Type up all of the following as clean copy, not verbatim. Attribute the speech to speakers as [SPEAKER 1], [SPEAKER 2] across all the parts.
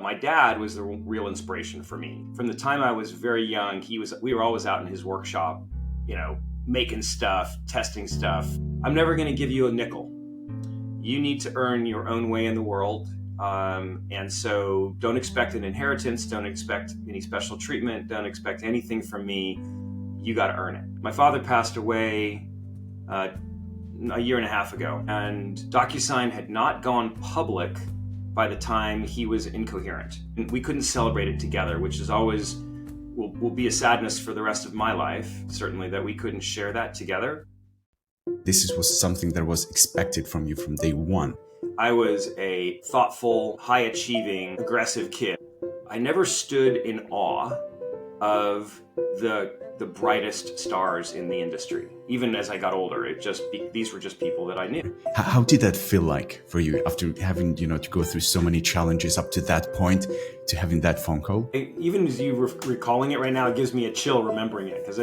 [SPEAKER 1] My dad was the real inspiration for me. From the time I was very young, we were always out in his workshop, making stuff, testing stuff. I'm never going to give you a nickel. You need to earn your own way in the world. And so don't expect an inheritance. Don't expect any special treatment. Don't expect anything from me. You got to earn it. My father passed away a year and a half ago, and DocuSign had not gone public by the time he was incoherent. We couldn't celebrate it together, which is always will be a sadness for the rest of my life, certainly, that we couldn't share that together.
[SPEAKER 2] This was something that was expected from you from day one.
[SPEAKER 1] I was a thoughtful, high-achieving, aggressive kid. I never stood in awe of the brightest stars in the industry. Even as I got older, these were just people that I knew.
[SPEAKER 2] How did that feel like for you after having, to go through so many challenges up to that point, to having that phone call?
[SPEAKER 1] Even as you recalling it right now, it gives me a chill remembering it, because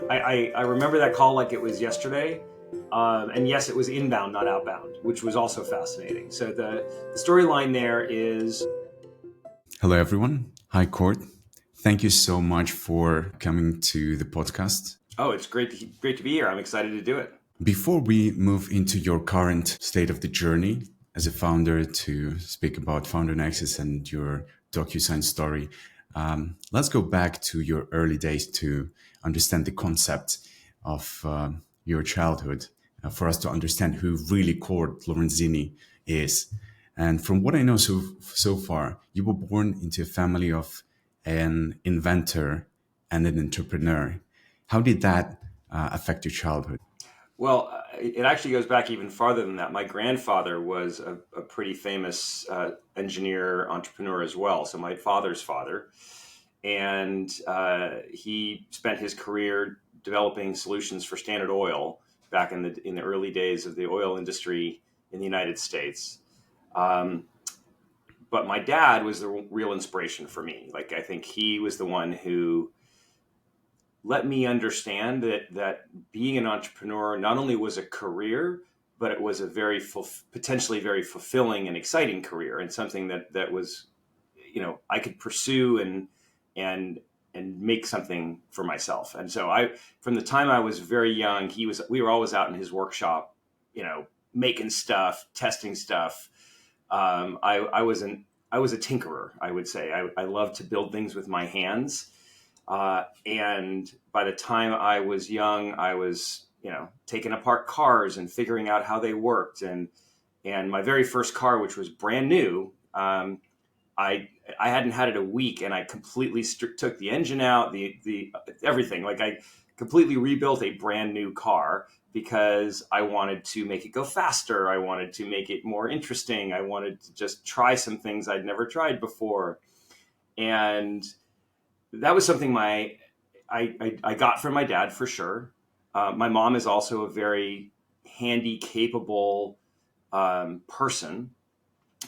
[SPEAKER 1] I remember that call like it was yesterday. And yes, it was inbound, not outbound, which was also fascinating. So the storyline there is...
[SPEAKER 2] Hello, everyone. Hi, Court. Thank you so much for coming to the podcast.
[SPEAKER 1] Oh, it's great to be here. I'm excited to do it.
[SPEAKER 2] Before we move into your current state of the journey as a founder, to speak about Founder Nexus and your DocuSign story, let's go back to your early days to understand the concept of your childhood, for us to understand who really Court Lorenzini is. And from what I know so far, you were born into a family of an inventor and an entrepreneur. How did that affect your childhood?
[SPEAKER 1] Well, it actually goes back even farther than that. My grandfather was a pretty famous engineer, entrepreneur as well. So my father's father. And he spent his career developing solutions for Standard Oil back in the early days of the oil industry in the United States. But my dad was the real inspiration for me. Like, I think he was the one who let me understand that being an entrepreneur not only was a career, but it was a potentially very fulfilling and exciting career, and something that was, I could pursue and make something for myself. And so from the time I was very young, we were always out in his workshop, making stuff, testing stuff. I was a tinkerer, I would say. I loved to build things with my hands. And by the time I was young, I was, taking apart cars and figuring out how they worked. And my very first car, which was brand new, I hadn't had it a week, and I completely took the engine out, the everything. Like, I completely rebuilt a brand new car because I wanted to make it go faster. I wanted to make it more interesting. I wanted to just try some things I'd never tried before. And that was something I got from my dad, for sure. My mom is also a very handy, capable person.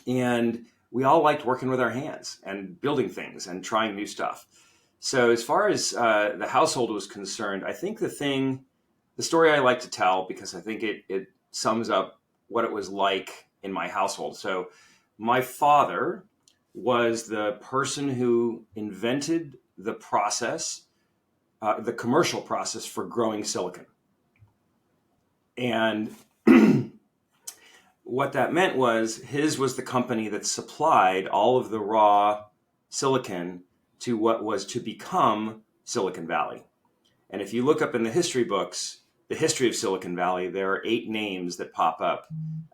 [SPEAKER 1] And we all liked working with our hands and building things and trying new stuff. So as far as the household was concerned, I think the story I like to tell, because I think it sums up what it was like in my household. So my father was the person who invented the process, the commercial process for growing silicon. And what that meant was his was the company that supplied all of the raw silicon to what was to become Silicon Valley. And if you look up in the history books, the history of Silicon Valley, there are 8 names that pop up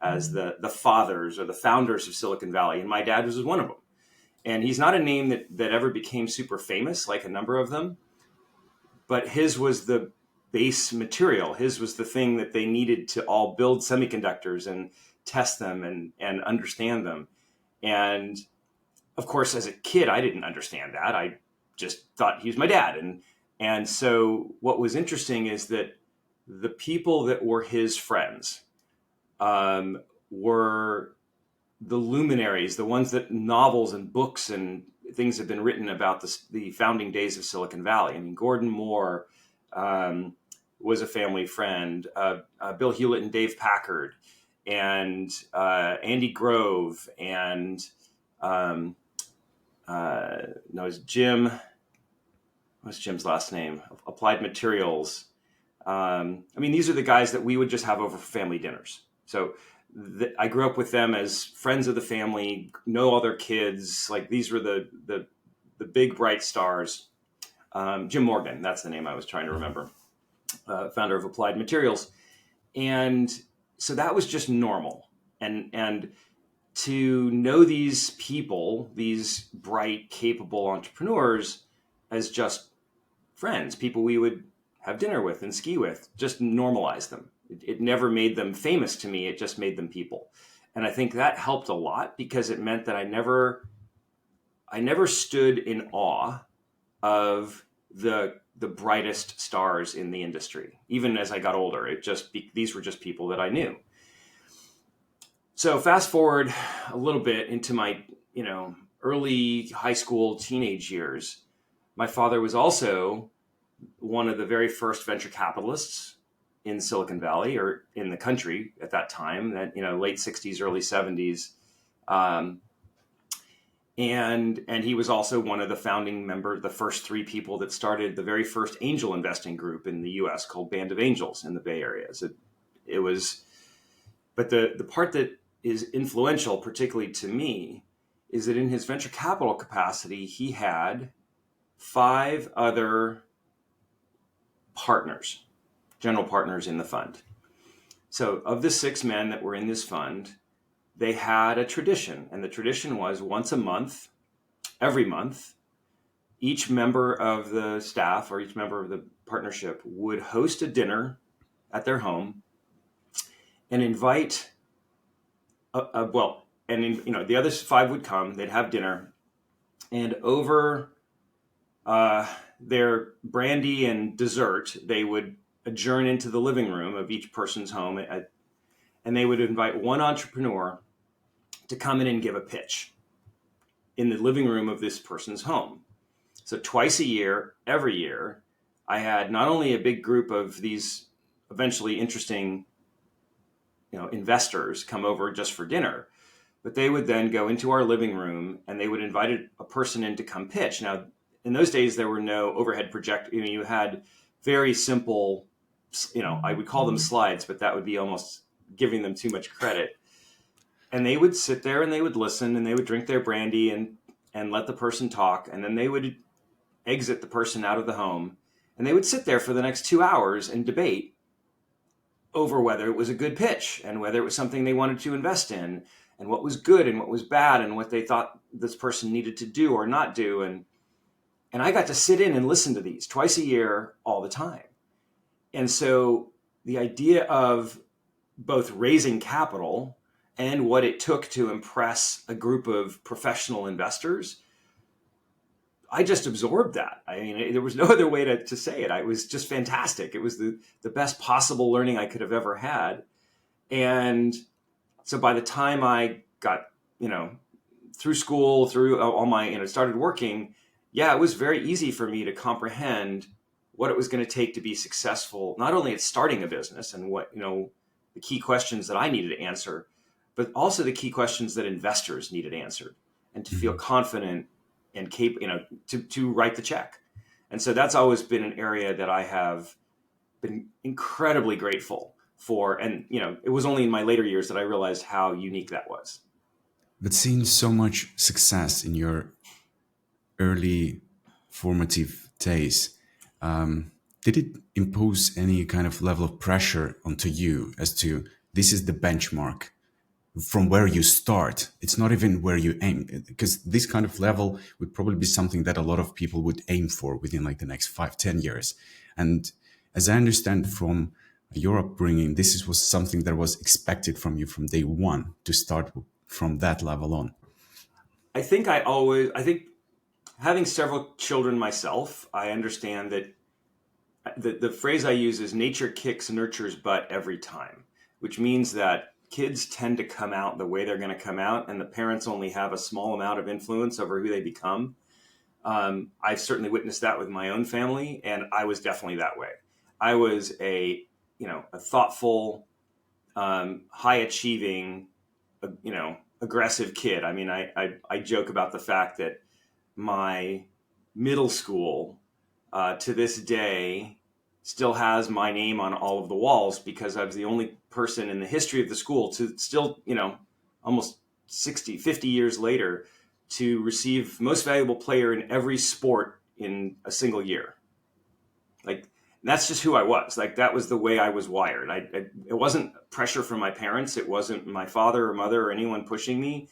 [SPEAKER 1] as the fathers or the founders of Silicon Valley. And my dad was one of them. And he's not a name that ever became super famous like a number of them, but his was the base material. His was the thing that they needed to all build semiconductors and test them and understand them. And of course, as a kid, I didn't understand that. I just thought he was my dad. And so what was interesting is that the people that were his friends were the luminaries, the ones that novels and books and things have been written about the founding days of Silicon Valley. I mean, Gordon Moore was a family friend, Bill Hewlett and Dave Packard, and Andy Grove, and no, it's Jim. What's Jim's last name? Applied Materials. I mean, these are the guys that we would just have over for family dinners. So I grew up with them as friends of the family, know all their kids. Like these were the big bright stars. Jim Morgan, that's the name I was trying to remember, founder of Applied Materials. And so that was just normal. And to know these people, these bright, capable entrepreneurs as just friends, people we would have dinner with and ski with, just normalize them. It never made them famous to me. It just made them people. And I think that helped a lot because it meant that I never stood in awe of the brightest stars in the industry. Even as I got older, these were just people that I knew. So fast forward a little bit into my, early high school, teenage years. My father was also one of the very first venture capitalists in Silicon Valley, or in the country at that time, that, late 60s, early 70s. And he was also one of the founding members, the first three people that started the very first angel investing group in the US called Band of Angels in the Bay Area. So it was, but the part that is influential, particularly to me, is that in his venture capital capacity, he had 5 other partners, general partners in the fund. So of the 6 men that were in this fund, they had a tradition. And the tradition was once a month, every month, each member of the staff or each member of the partnership would host a dinner at their home and invite, the other 5 would come, they'd have dinner, and over their brandy and dessert, they would adjourn into the living room of each person's home, and they would invite one entrepreneur to come in and give a pitch in the living room of this person's home. So twice a year, every year, I had not only a big group of these eventually interesting, investors come over just for dinner, but they would then go into our living room and they would invite a person in to come pitch. Now, in those days, there were no overhead projector. You had very simple, I would call them slides, but that would be almost giving them too much credit. And they would sit there and they would listen and they would drink their brandy and let the person talk. And then they would exit the person out of the home. And they would sit there for the next 2 hours and debate over whether it was a good pitch and whether it was something they wanted to invest in and what was good and what was bad and what they thought this person needed to do or not do. And I got to sit in and listen to these twice a year, all the time. And so the idea of both raising capital and what it took to impress a group of professional investors, I just absorbed that. I mean, there was no other way to say it. It was just fantastic. It was the best possible learning I could have ever had. And so by the time I got, through school, through all my, started working, it was very easy for me to comprehend what it was going to take to be successful, not only at starting a business and what, the key questions that I needed to answer, but also the key questions that investors needed answered, and to feel confident and capable, to write the check. And so that's always been an area that I have been incredibly grateful for. And, it was only in my later years that I realized how unique that was.
[SPEAKER 2] But seeing so much success in your early formative days, did it impose any kind of level of pressure onto you as to this is the benchmark from where you start? It's not even where you aim, because this kind of level would probably be something that a lot of people would aim for within like the next 5-10 years. And as I understand from your upbringing, was something that was expected from you from day one to start from that level on.
[SPEAKER 1] I think having several children myself, I understand that the phrase I use is nature kicks nurture's butt every time, which means that kids tend to come out the way they're going to come out, and the parents only have a small amount of influence over who they become. I've certainly witnessed that with my own family, and I was definitely that way. I was a thoughtful, high achieving, aggressive kid. I mean, I joke about the fact that my middle school to this day still has my name on all of the walls, because I was the only person in the history of the school to still, almost 50 years later, to receive most valuable player in every sport in a single year. Like, that's just who I was. Like, that was the way I was wired. It wasn't pressure from my parents. It wasn't my father or mother or anyone pushing me.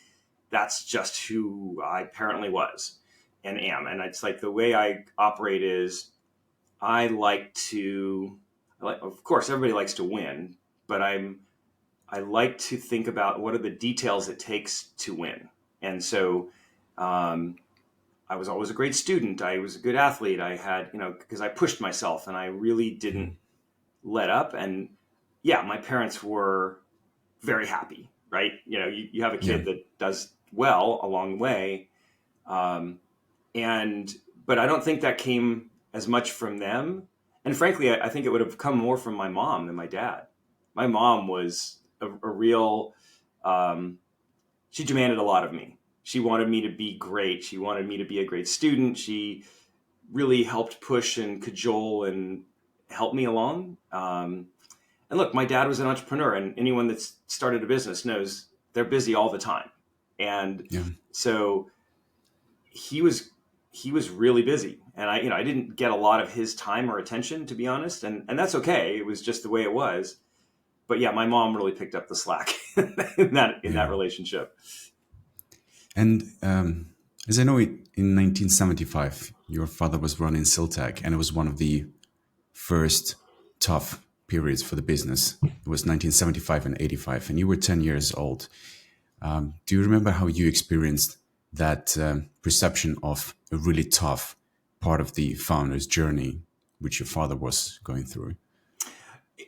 [SPEAKER 1] That's just who I apparently was and am. And it's like the way I operate is of course, everybody likes to win, but I like to think about what are the details it takes to win. And so, I was always a great student. I was a good athlete. I had, because I pushed myself and I really didn't let up. And yeah, my parents were very happy, right? You have a kid that does well along the way. But I don't think that came as much from them. And frankly, I think it would have come more from my mom than my dad. My mom was a real, she demanded a lot of me. She wanted me to be great. She wanted me to be a great student. She really helped push and cajole and help me along. And look, my dad was an entrepreneur, and anyone that's started a business knows they're busy all the time. And so he was really busy, and I didn't get a lot of his time or attention, to be honest. And that's okay. It was just the way it was. But yeah, my mom really picked up the slack in that relationship.
[SPEAKER 2] And as I know, in 1975, your father was running Siltec, and it was one of the first tough periods for the business. It was 1975 and 85, and you were 10 years old. Do you remember how you experienced that perception of a really tough part of the founder's journey, which your father was going through?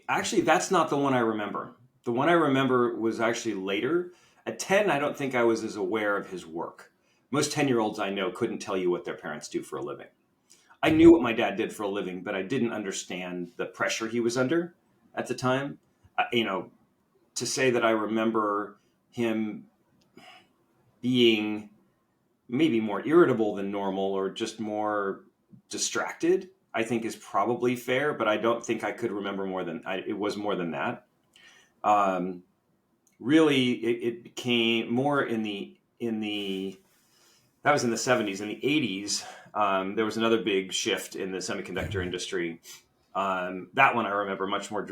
[SPEAKER 1] Actually, that's not the one I remember. The one I remember was actually later. At 10, I don't think I was as aware of his work. Most 10-year-olds I know couldn't tell you what their parents do for a living. I knew what my dad did for a living, but I didn't understand the pressure he was under at the time. To say that I remember him being maybe more irritable than normal or just more distracted, I think is probably fair, but I don't think I could remember it was more than that. Really, it became more that was in the 70s. In the 80s, there was another big shift in the semiconductor industry. That one I remember much more,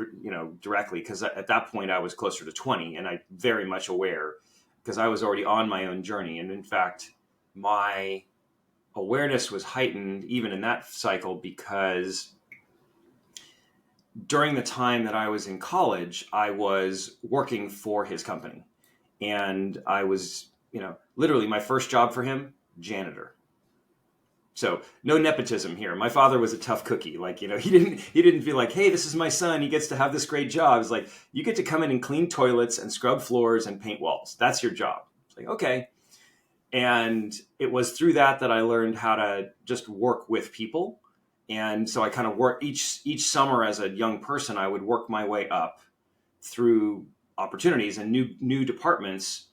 [SPEAKER 1] directly, because at that point I was closer to 20, and I very much aware, because I was already on my own journey. And in fact, my awareness was heightened even in that cycle, because during the time that I was in college, I was working for his company, and I was, literally my first job for him, janitor. So no nepotism here. My father was a tough cookie. Like, he didn't feel like, hey, this is my son, he gets to have this great job. It's like, you get to come in and clean toilets and scrub floors and paint walls. That's your job. It's like, okay. And it was through that I learned how to just work with people. And so I kind of work each summer as a young person, I would work my way up through opportunities, and new departments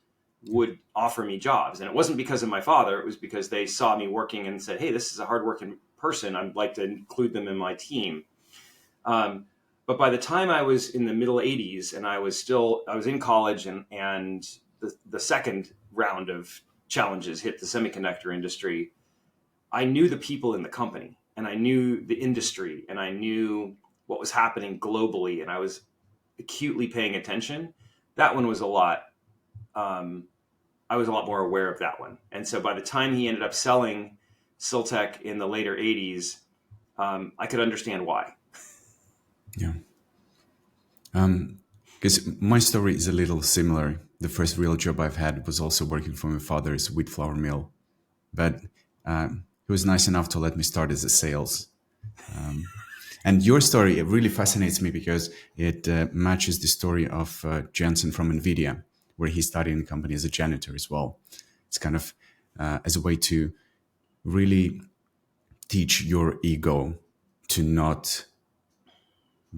[SPEAKER 1] would offer me jobs. And it wasn't because of my father. It was because they saw me working and said, hey, this is a hardworking person. I'd like to include them in my team. But by the time I was in the middle 80s, and I was in college, and the second round of challenges hit the semiconductor industry, I knew the people in the company, and I knew the industry, and I knew what was happening globally, and I was acutely paying attention. That one was I was a lot more aware of that one. And so by the time he ended up selling Siltec in the later 80s, I could understand why.
[SPEAKER 2] Yeah. Because my story is a little similar. The first real job I've had was also working for my father's wheat flour mill. But he was nice enough to let me start as a sales. And your story, it really fascinates me because it matches the story of Jensen from NVIDIA, where he started in the company as a janitor as well. It's kind of as a way to really teach your ego to not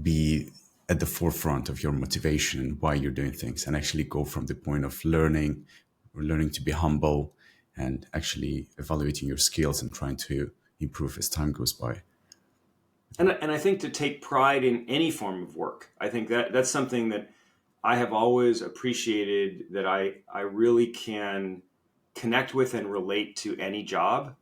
[SPEAKER 2] be at the forefront of your motivation and why you're doing things, and actually go from the point of learning to be humble and actually evaluating your skills and trying to improve as time goes by.
[SPEAKER 1] And I think to take pride in any form of work, I think that's something that I have always appreciated, that I really can connect with and relate to any job,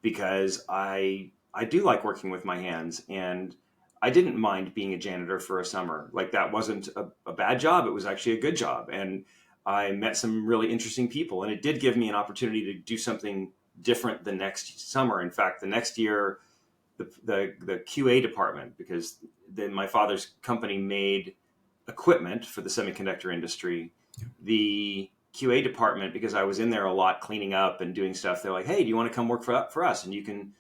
[SPEAKER 1] because I do like working with my hands, and I didn't mind being a janitor for a summer. Like, that wasn't a bad job. It was actually a good job. And I met some really interesting people, and it did give me an opportunity to do something different the next summer. In fact, the next year, the QA department, because then my father's company made equipment for the semiconductor industry. The QA department, because I was in there a lot cleaning up and doing stuff, they're like, hey, do you want to come work for us? And you can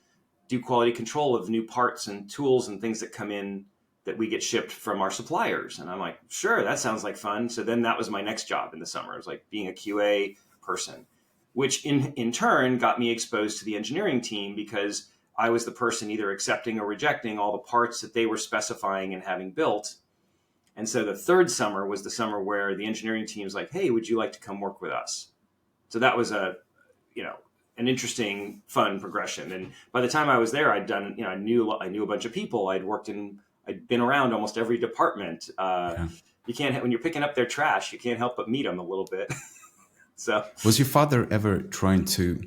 [SPEAKER 1] do quality control of new parts and tools and things that come in that we get shipped from our suppliers. And I'm like, sure, that sounds like fun. So then that was my next job in the summer. It was like being a QA person, which in turn got me exposed to the engineering team, because I was the person either accepting or rejecting all the parts that they were specifying and having built. And so the third summer was the summer where the engineering team was like, hey, would you like to come work with us? So that was an interesting, fun progression. And by the time I was there, I'd done, I knew a bunch of people. I'd been around almost every department. You can't, when you're picking up their trash, you can't help but meet them a little bit. So
[SPEAKER 2] was your father ever trying to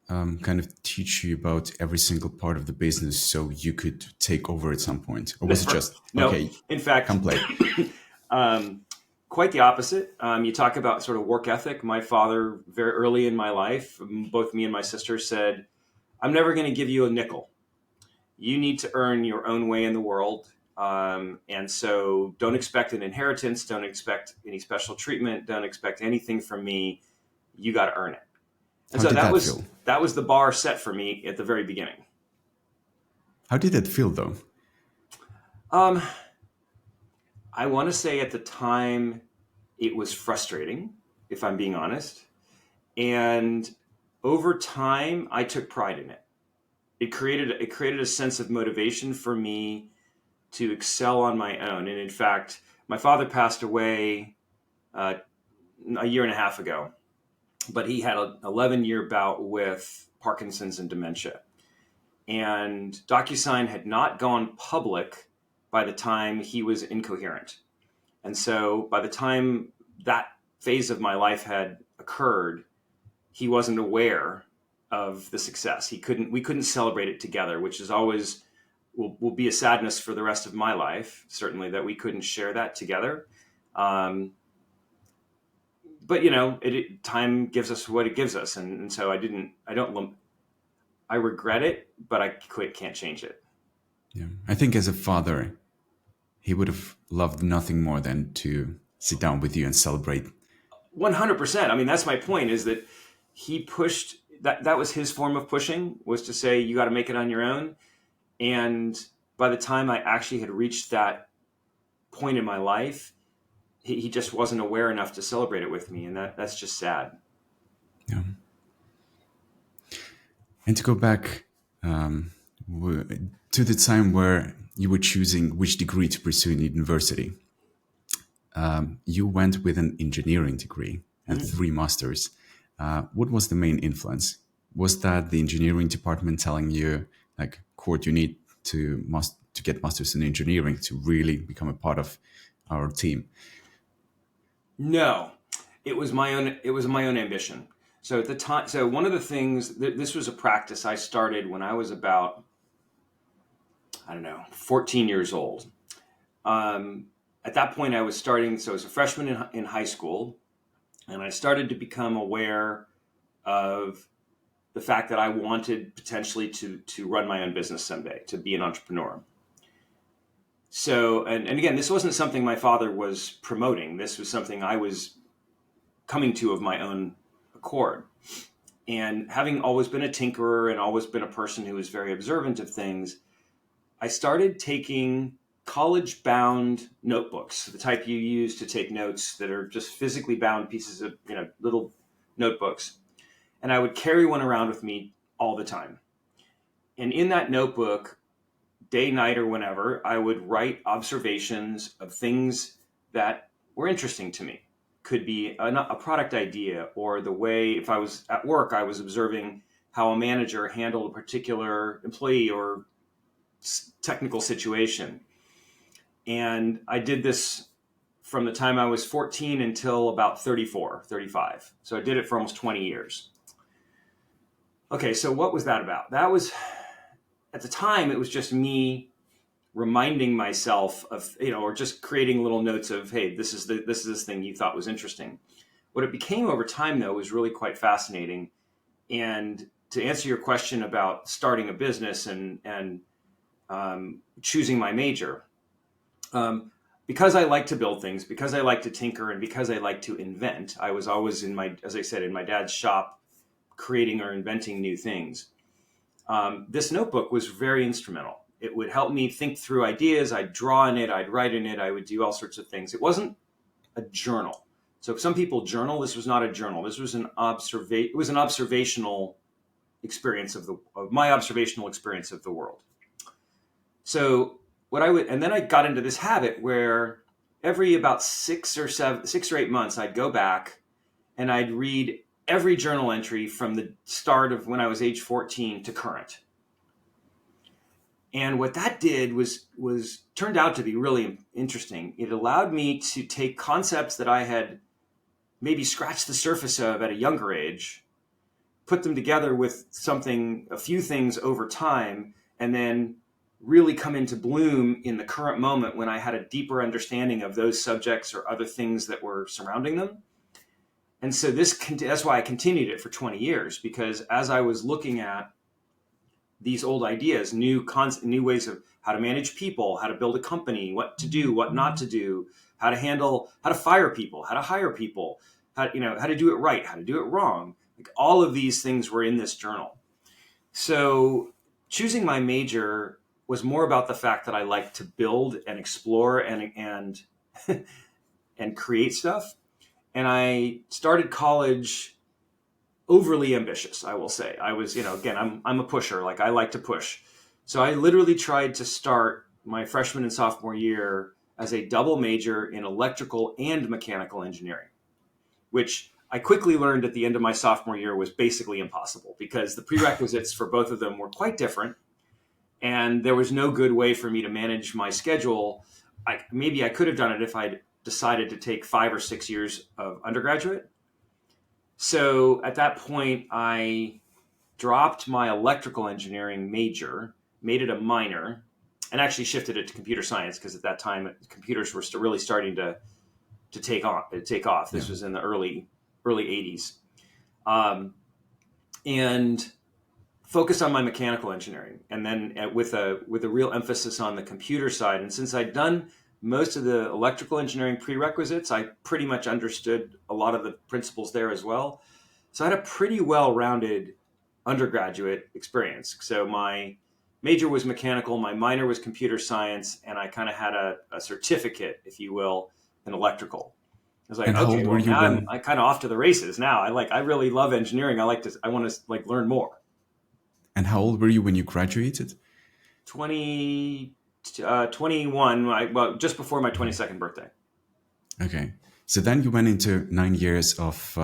[SPEAKER 2] kind of teach you about every single part of the business so you could take over at some point? Or was it just,
[SPEAKER 1] no,
[SPEAKER 2] okay,
[SPEAKER 1] in fact,
[SPEAKER 2] come play?
[SPEAKER 1] Quite the opposite. You talk about sort of work ethic. My father, very early in my life, both me and my sister said, I'm never going to give you a nickel. You need to earn your own way in the world. And so don't expect an inheritance. Don't expect any special treatment. Don't expect anything from me. You got to earn it. And
[SPEAKER 2] How
[SPEAKER 1] so
[SPEAKER 2] did that feel?
[SPEAKER 1] that was the bar set for me at the very beginning.
[SPEAKER 2] How did it feel, though?
[SPEAKER 1] I want to say at the time it was frustrating, if I'm being honest. And over time, I took pride in it. It created a sense of motivation for me to excel on my own. And in fact, my father passed away a year and a half ago, but he had an 11-year bout with Parkinson's and dementia. And DocuSign had not gone public by the time he was incoherent. And so by the time that phase of my life had occurred, he wasn't aware of the success. We couldn't celebrate it together, which is always will be a sadness for the rest of my life, certainly, that we couldn't share that together. But time gives us what it gives us. And so I regret it, but I can't change it.
[SPEAKER 2] Yeah. I think as a father, he would have loved nothing more than to sit down with you and celebrate.
[SPEAKER 1] 100%. I mean, that's my point, is that he pushed, that was his form of pushing, was to say, you got to make it on your own. And by the time I actually had reached that point in my life, he just wasn't aware enough to celebrate it with me. And that's just sad.
[SPEAKER 2] Yeah. And to go back to the time where you were choosing which degree to pursue in university, you went with an engineering degree and 3 masters. What was the main influence? Was that the engineering department telling you, like, Court, you need to get masters in engineering to really become a part of our team?
[SPEAKER 1] No, it was my own ambition. So at the time, one of the things, this was a practice I started when I was about, 14 years old. At that point I was starting, so I was a freshman in high school, and I started to become aware of the fact that I wanted potentially to run my own business someday, to be an entrepreneur. So, and again, this wasn't something my father was promoting. This was something I was coming to of my own accord. And having always been a tinkerer and always been a person who was very observant of things, I started taking college-bound notebooks, the type you use to take notes, that are just physically bound pieces of, little notebooks. And I would carry one around with me all the time. And in that notebook, day, night, or whenever, I would write observations of things that were interesting to me. could be a product idea, or the way, if I was at work, I was observing how a manager handled a particular employee or technical situation. And I did this from the time I was 14 until about 34, 35. So I did it for almost 20 years. Okay, so what was that about? That was, at the time, it was just me reminding myself of, or just creating little notes of, hey, this is this thing you thought was interesting. What it became over time, though, was really quite fascinating. And to answer your question about starting a business and choosing my major, because I like to build things, because I like to tinker, and because I like to invent, I was always as I said, in my dad's shop, creating or inventing new things. This notebook was very instrumental. It would help me think through ideas. I'd draw in it. I'd write in it. I would do all sorts of things. It wasn't a journal. So some people journal. This was not a journal. This was an observational experience of my observational experience of the world. So and then I got into this habit where every about 6 or 8 months, I'd go back and I'd read every journal entry from the start of when I was age 14 to current. And what that did was turned out to be really interesting. It allowed me to take concepts that I had maybe scratched the surface of at a younger age, put them together with a few things over time, and then really come into bloom in the current moment when I had a deeper understanding of those subjects or other things that were surrounding them. And so that's why I continued it for 20 years, because as I was looking at these old ideas, new ways of how to manage people, how to build a company, what to do, what not to do, how to fire people, how to hire people, how to do it right, how to do it wrong. Like, all of these things were in this journal. So choosing my major was more about the fact that I like to build and explore and and create stuff. And I started college overly ambitious, I will say. I was, again, I'm a pusher. Like, I like to push. So I literally tried to start my freshman and sophomore year as a double major in electrical and mechanical engineering, which I quickly learned at the end of my sophomore year was basically impossible, because the prerequisites for both of them were quite different. And there was no good way for me to manage my schedule. Maybe I could have done it if I'd decided to take 5 or 6 years of undergraduate. So at that point, I dropped my electrical engineering major, made it a minor, and actually shifted it to computer science, because at that time computers were really starting to take off. This was in the early 80s, and focused on my mechanical engineering, and then with a real emphasis on the computer side. And since I'd done most of the electrical engineering prerequisites, I pretty much understood a lot of the principles there as well. So I had a pretty well-rounded undergraduate experience. So my major was mechanical, my minor was computer science, and I kind of had a certificate, if you will, in electrical. I was like, okay, well, now I'm kind of off to the races now. I really love engineering. I want to learn more.
[SPEAKER 2] And how old were you when you graduated?
[SPEAKER 1] 21, just before my 22nd birthday.
[SPEAKER 2] Okay. So then you went into 9 years of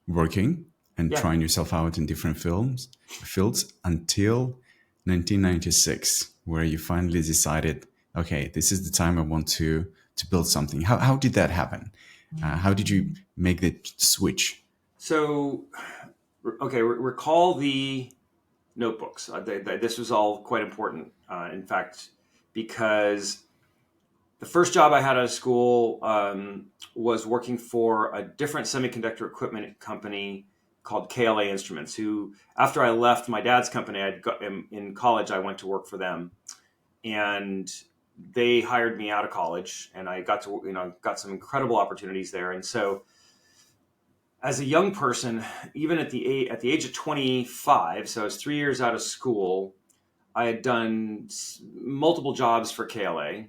[SPEAKER 2] working and trying yourself out in different fields until 1996, where you finally decided, okay, this is the time I want to build something. How did that happen? How did you make the switch?
[SPEAKER 1] So, okay, recall the notebooks. This was all quite important, in fact, because the first job I had out of school was working for a different semiconductor equipment company called KLA Instruments, who, after I left my dad's company, in college, I went to work for them. And they hired me out of college, and I got some incredible opportunities there. And so, as a young person, even at the age of 25, so I was 3 years out of school, I had done multiple jobs for KLA,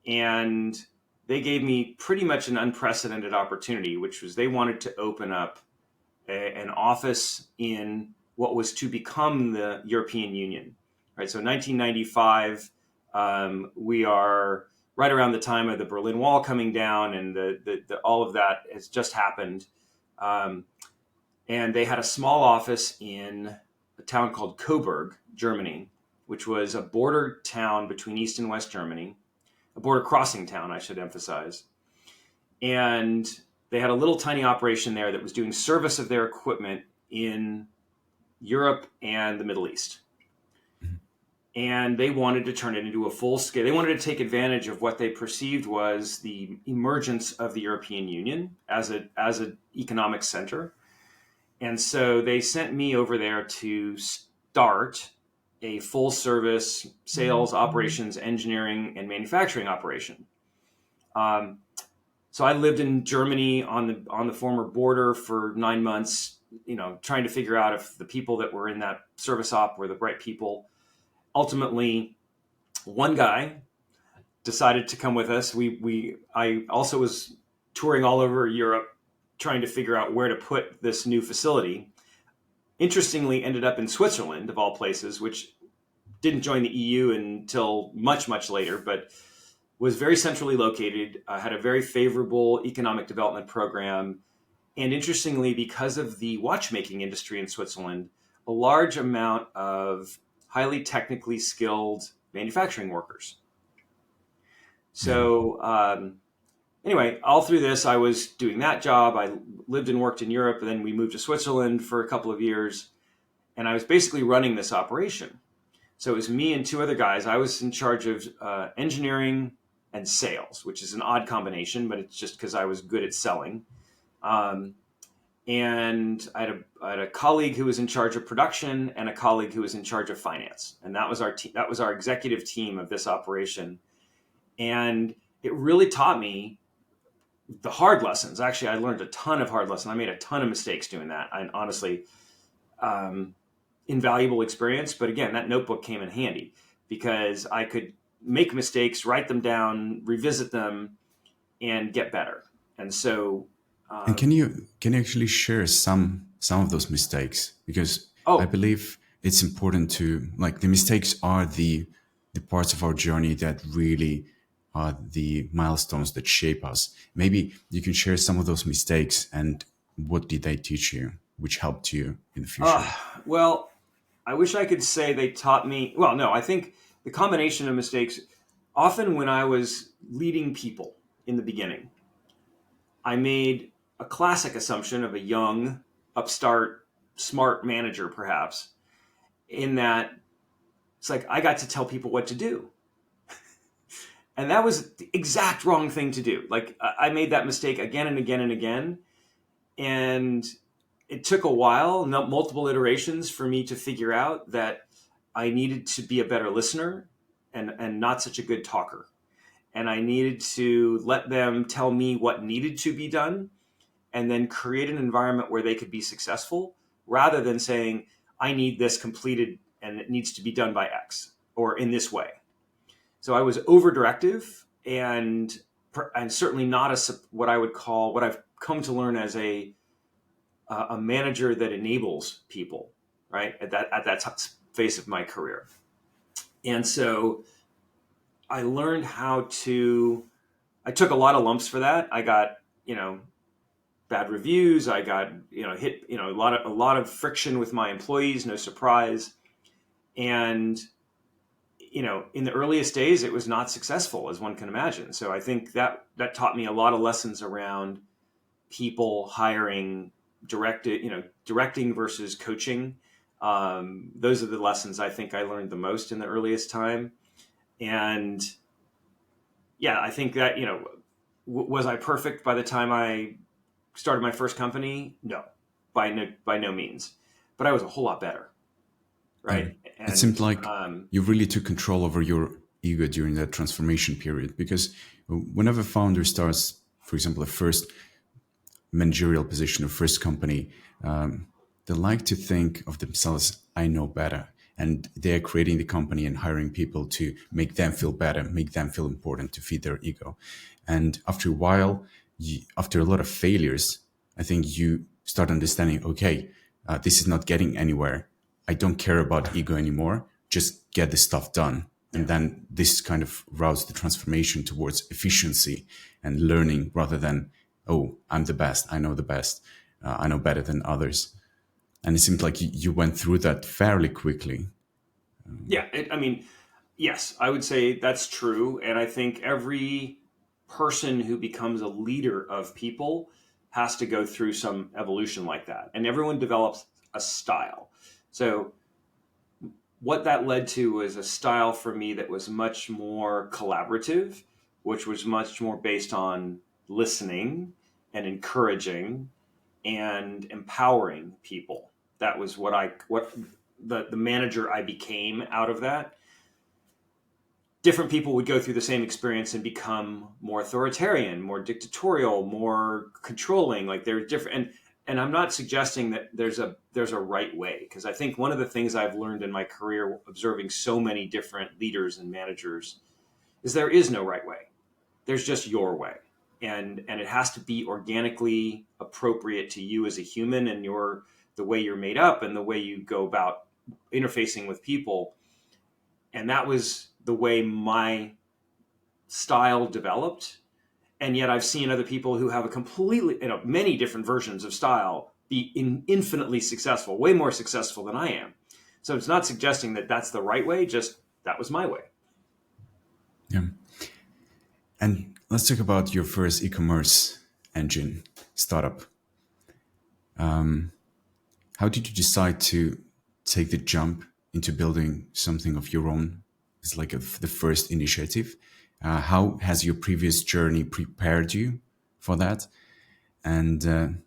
[SPEAKER 1] and they gave me pretty much an unprecedented opportunity, which was they wanted to open up an office in what was to become the European Union. Right. So 1995, we're right around the time of the Berlin Wall coming down, and all of that has just happened. And they had a small office in a town called Coburg, Germany, which was a border town between East and West Germany, a border crossing town, I should emphasize. And they had a little tiny operation there that was doing service of their equipment in Europe and the Middle East. And they wanted to turn it into a full scale. They wanted to take advantage of what they perceived was the emergence of the European Union as an economic center. And so they sent me over there to start a full service sales, operations, engineering, and manufacturing operation. So I lived in Germany on the former border for 9 months, trying to figure out if the people that were in that service op were the right people. Ultimately, one guy decided to come with us. I also was touring all over Europe, trying to figure out where to put this new facility. Interestingly, ended up in Switzerland, of all places, which didn't join the EU until much, much later, but was very centrally located, had a very favorable economic development program. And interestingly, because of the watchmaking industry in Switzerland, a large amount of highly technically skilled manufacturing workers. So anyway, all through this, I was doing that job. I lived and worked in Europe, and then we moved to Switzerland for a couple of years. And I was basically running this operation. So it was me and two other guys. I was in charge of engineering and sales, which is an odd combination, but it's just because I was good at selling. And I had a colleague who was in charge of production and a colleague who was in charge of finance. And that was our team. That was our executive team of this operation. And it really taught me the hard lessons. Actually, I learned a ton of hard lessons. I made a ton of mistakes doing that. And honestly, invaluable experience. But again, that notebook came in handy because I could make mistakes, write them down, revisit them, and get better. And so,
[SPEAKER 2] and can you actually share some of those mistakes? Because I believe it's important to, like, the mistakes are the parts of our journey that really are the milestones that shape us. Maybe you can share some of those mistakes and what did they teach you, which helped you in the future?
[SPEAKER 1] Well, I wish I could say they taught me. Well, no, I think the combination of mistakes, often when I was leading people in the beginning, I made a classic assumption of a young, upstart, smart manager, perhaps, in that it's like I got to tell people what to do. And that was the exact wrong thing to do. Like I made that mistake again and again and again. And it took a while, multiple iterations for me to figure out that I needed to be a better listener and not such a good talker. And I needed to let them tell me what needed to be done and then create an environment where they could be successful rather than saying, I need this completed and it needs to be done by X or in this way. So I was over-directive and certainly not what I've come to learn as a manager that enables people, right? At that phase of my career. And so I learned I took a lot of lumps for that. I got, bad reviews. I got, hit, a lot of friction with my employees, no surprise. And, in the earliest days, it was not successful, as one can imagine. So I think that taught me a lot of lessons around people hiring, directing versus coaching. Those are the lessons I think I learned the most in the earliest time. And yeah, I think that, was I perfect by the time I started my first company? No, by no means, but I was a whole lot better. Right.
[SPEAKER 2] And it seemed like you really took control over your ego during that transformation period, because whenever a founder starts, for example, a first managerial position or first company, they like to think of themselves, I know better. And they're creating the company and hiring people to make them feel better, make them feel important, to feed their ego. And after a while, after a lot of failures, I think you start understanding, okay, this is not getting anywhere. I don't care about ego anymore. Just get the stuff done. And then this kind of routes the transformation towards efficiency and learning rather than, oh, I'm the best, I know the best, I know better than others. And it seemed like you went through that fairly quickly.
[SPEAKER 1] Yeah, yes, I would say that's true. And I think every person who becomes a leader of people has to go through some evolution like that. And everyone develops a style. So what that led to was a style for me that was much more collaborative, which was much more based on listening and encouraging and empowering people. That was what the manager I became out of that. Different people would go through the same experience and become more authoritarian, more dictatorial, more controlling. Like they're different. And I'm not suggesting that there's a right way, because I think one of the things I've learned in my career observing so many different leaders and managers is there is no right way. There's just your way. And it has to be organically appropriate to you as a human and the way you're made up and the way you go about interfacing with people. And that was the way my style developed. And yet I've seen other people who have a completely, many different versions of style be infinitely successful, way more successful than I am. So it's not suggesting that that's the right way, just that was my way.
[SPEAKER 2] Yeah. And let's talk about your first e-commerce engine startup. How did you decide to take the jump into building something of your own? It's like the first initiative. How has your previous journey prepared you for that? And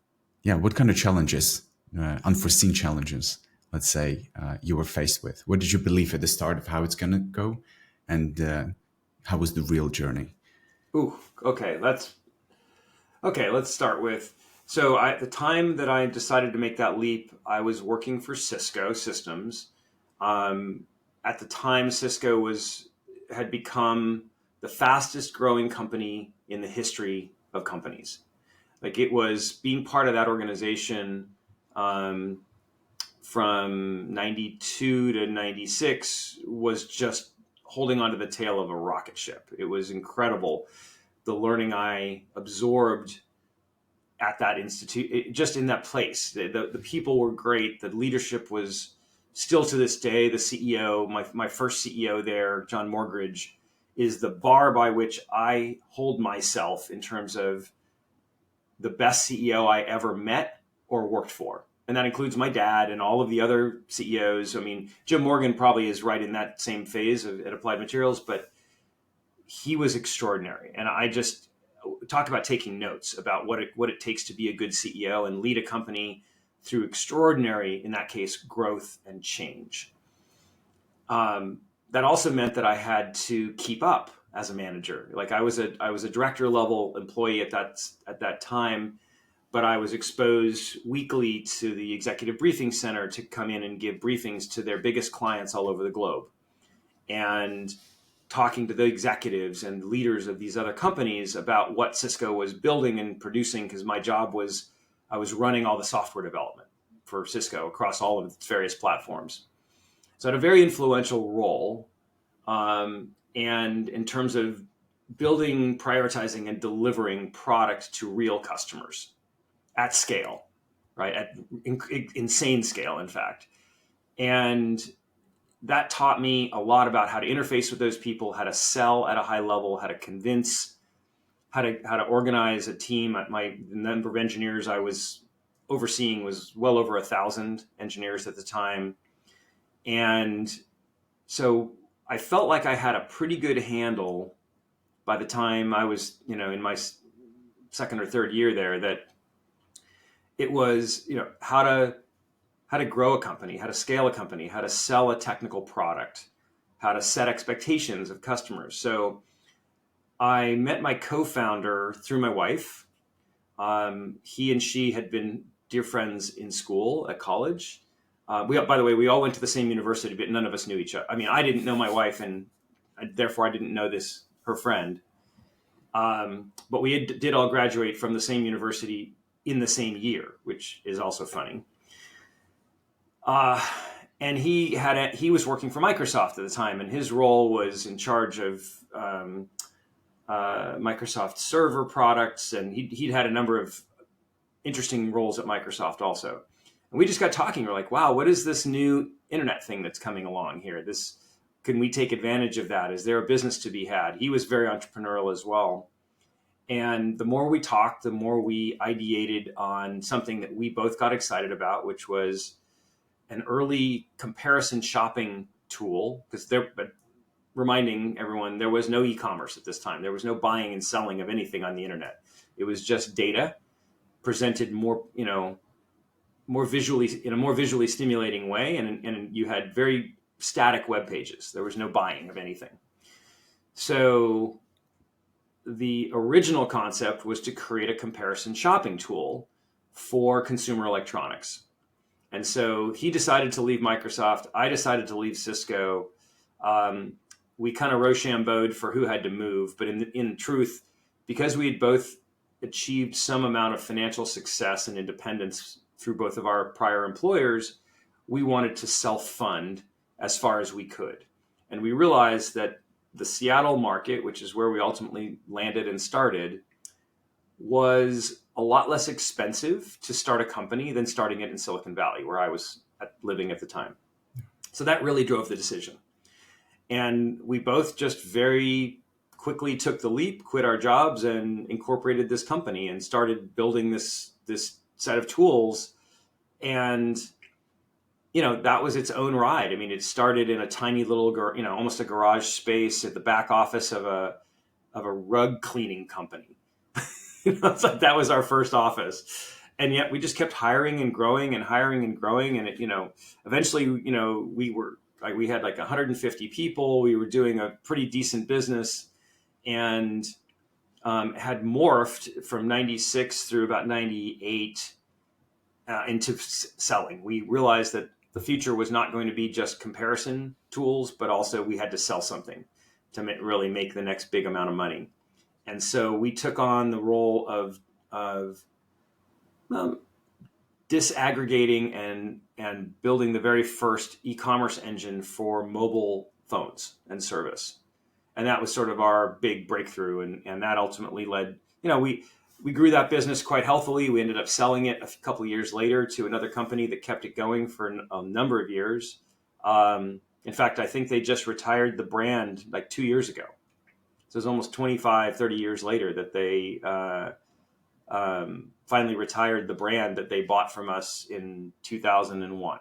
[SPEAKER 2] what kind of challenges, unforeseen challenges, let's say, you were faced with? What did you believe at the start of how it's going to go? And how was the real journey?
[SPEAKER 1] Ooh, okay. Let's start with, so at the time that I decided to make that leap, I was working for Cisco Systems. At the time, Cisco had become the fastest growing company in the history of companies. Like it was being part of that organization from 92 to 96 was just holding onto the tail of a rocket ship. It was incredible. The learning I absorbed at that institute, just in that place. The people were great. The leadership was still to this day, the CEO, my first CEO there, John Morgridge, is the bar by which I hold myself in terms of the best CEO I ever met or worked for. And that includes my dad and all of the other CEOs. I mean, Jim Morgan probably is right in that same phase at Applied Materials, but he was extraordinary. And I just talk about taking notes about what it takes to be a good CEO and lead a company through extraordinary, in that case, growth and change. That also meant that I had to keep up as a manager. Like I was a director level employee at that time, but I was exposed weekly to the executive briefing center to come in and give briefings to their biggest clients all over the globe, and talking to the executives and leaders of these other companies about what Cisco was building and producing, because my job was I was running all the software development for Cisco across all of its various platforms. So I had a very influential role. And in terms of building, prioritizing, and delivering product to real customers at scale, right? At insane scale, in fact. And that taught me a lot about how to interface with those people, how to sell at a high level, how to convince, how to organize a team. The number of engineers I was overseeing was well over 1,000 engineers at the time. And so I felt like I had a pretty good handle by the time I was, in my second or third year there, that it was, how to grow a company, how to scale a company, how to sell a technical product, how to set expectations of customers. So I met my co-founder through my wife. He and she had been dear friends in school, at college. By the way, we all went to the same university, but none of us knew each other. I mean, I didn't know my wife, and therefore I didn't know her friend. But we did all graduate from the same university in the same year, which is also funny. And he was working for Microsoft at the time, and his role was in charge of Microsoft server products, and he'd had a number of interesting roles at Microsoft also. And we just got talking. We're like, wow, what is this new internet thing that's coming along here? Can we take advantage of that? Is there a business to be had? He was very entrepreneurial as well. And the more we talked, the more we ideated on something that we both got excited about, which was an early comparison shopping tool. But reminding everyone, there was no e-commerce at this time. There was no buying and selling of anything on the internet. It was just data presented more visually, in a more visually stimulating way. And you had very static web pages. There was no buying of anything. So the original concept was to create a comparison shopping tool for consumer electronics. And so he decided to leave Microsoft. I decided to leave Cisco. We kind of rochambeaued for who had to move. But in truth, because we had both achieved some amount of financial success and independence through both of our prior employers, we wanted to self-fund as far as we could. And we realized that the Seattle market, which is where we ultimately landed and started, was a lot less expensive to start a company than starting it in Silicon Valley, where I was living at the time. So that really drove the decision. And we both just very quickly took the leap, quit our jobs, and incorporated this company and started building this set of tools. And that was its own ride. I mean, it started in a tiny little, almost a garage space at the back office of a rug cleaning company. It's like that was our first office. And yet we just kept hiring and growing and hiring and growing. And eventually, we had like 150 people. We were doing a pretty decent business, and had morphed from 96 through about 98 into selling. We realized that the future was not going to be just comparison tools, but also we had to sell something to really make the next big amount of money. And so we took on the role of disaggregating and building the very first e-commerce engine for mobile phones and service. And that was sort of our big breakthrough. And that ultimately led, we grew that business quite healthily. We ended up selling it a couple of years later to another company that kept it going for a number of years. In fact, I think they just retired the brand like 2 years ago. So it was almost 25, 30 years later that they finally retired the brand that they bought from us in 2001.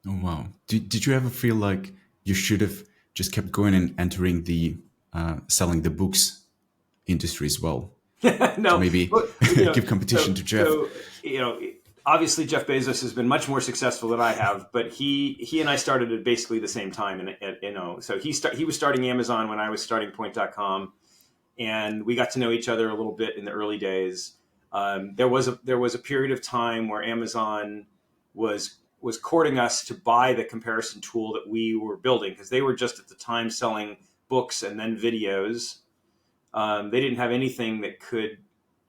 [SPEAKER 2] Oh, wow. Did you ever feel like you should have just kept going and entering the selling the books industry as well?
[SPEAKER 1] No,
[SPEAKER 2] to maybe give competition to Jeff.
[SPEAKER 1] So, obviously Jeff Bezos has been much more successful than I have, but he and I started at basically the same time. And so he was starting Amazon when I was starting Point.com, and we got to know each other a little bit in the early days. There was a period of time where Amazon was courting us to buy the comparison tool that we were building, because they were just at the time selling books and then videos. They didn't have anything that could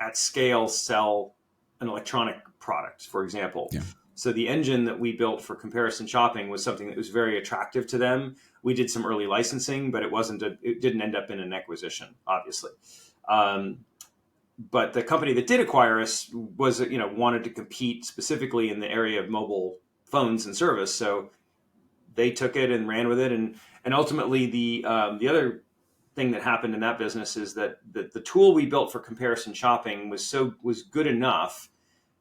[SPEAKER 1] at scale sell an electronic product, for example. Yeah. So the engine that we built for comparison shopping was something that was very attractive to them. We did some early licensing, but it didn't end up in an acquisition, obviously. But the company that did acquire us was, wanted to compete specifically in the area of mobile phones and service. So they took it and ran with it. And ultimately the other thing that happened in that business is that the tool we built for comparison shopping was good enough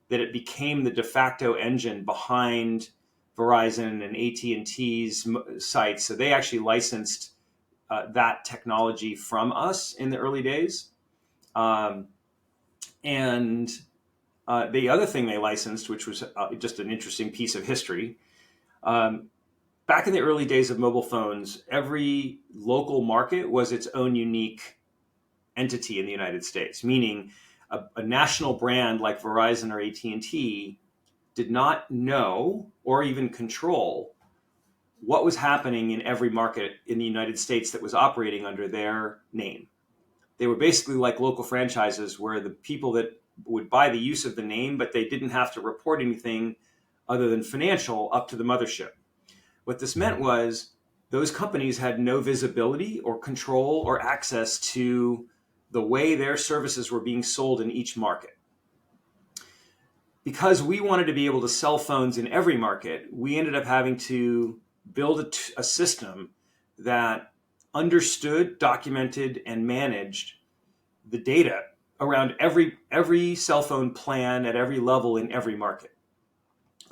[SPEAKER 1] that it became the de facto engine behind Verizon and AT&T's sites. So they actually licensed that technology from us in the early days. And the other thing they licensed, which was just an interesting piece of history, back in the early days of mobile phones, every local market was its own unique entity in the United States, meaning a national brand like Verizon or AT&T did not know or even control what was happening in every market in the United States that was operating under their name. They were basically like local franchises where the people that would buy the use of the name, but they didn't have to report anything other than financial up to the mothership. What this meant was those companies had no visibility or control or access to the way their services were being sold in each market. Because we wanted to be able to sell phones in every market, we ended up having to build a system that understood, documented, and managed the data around every cell phone plan at every level in every market.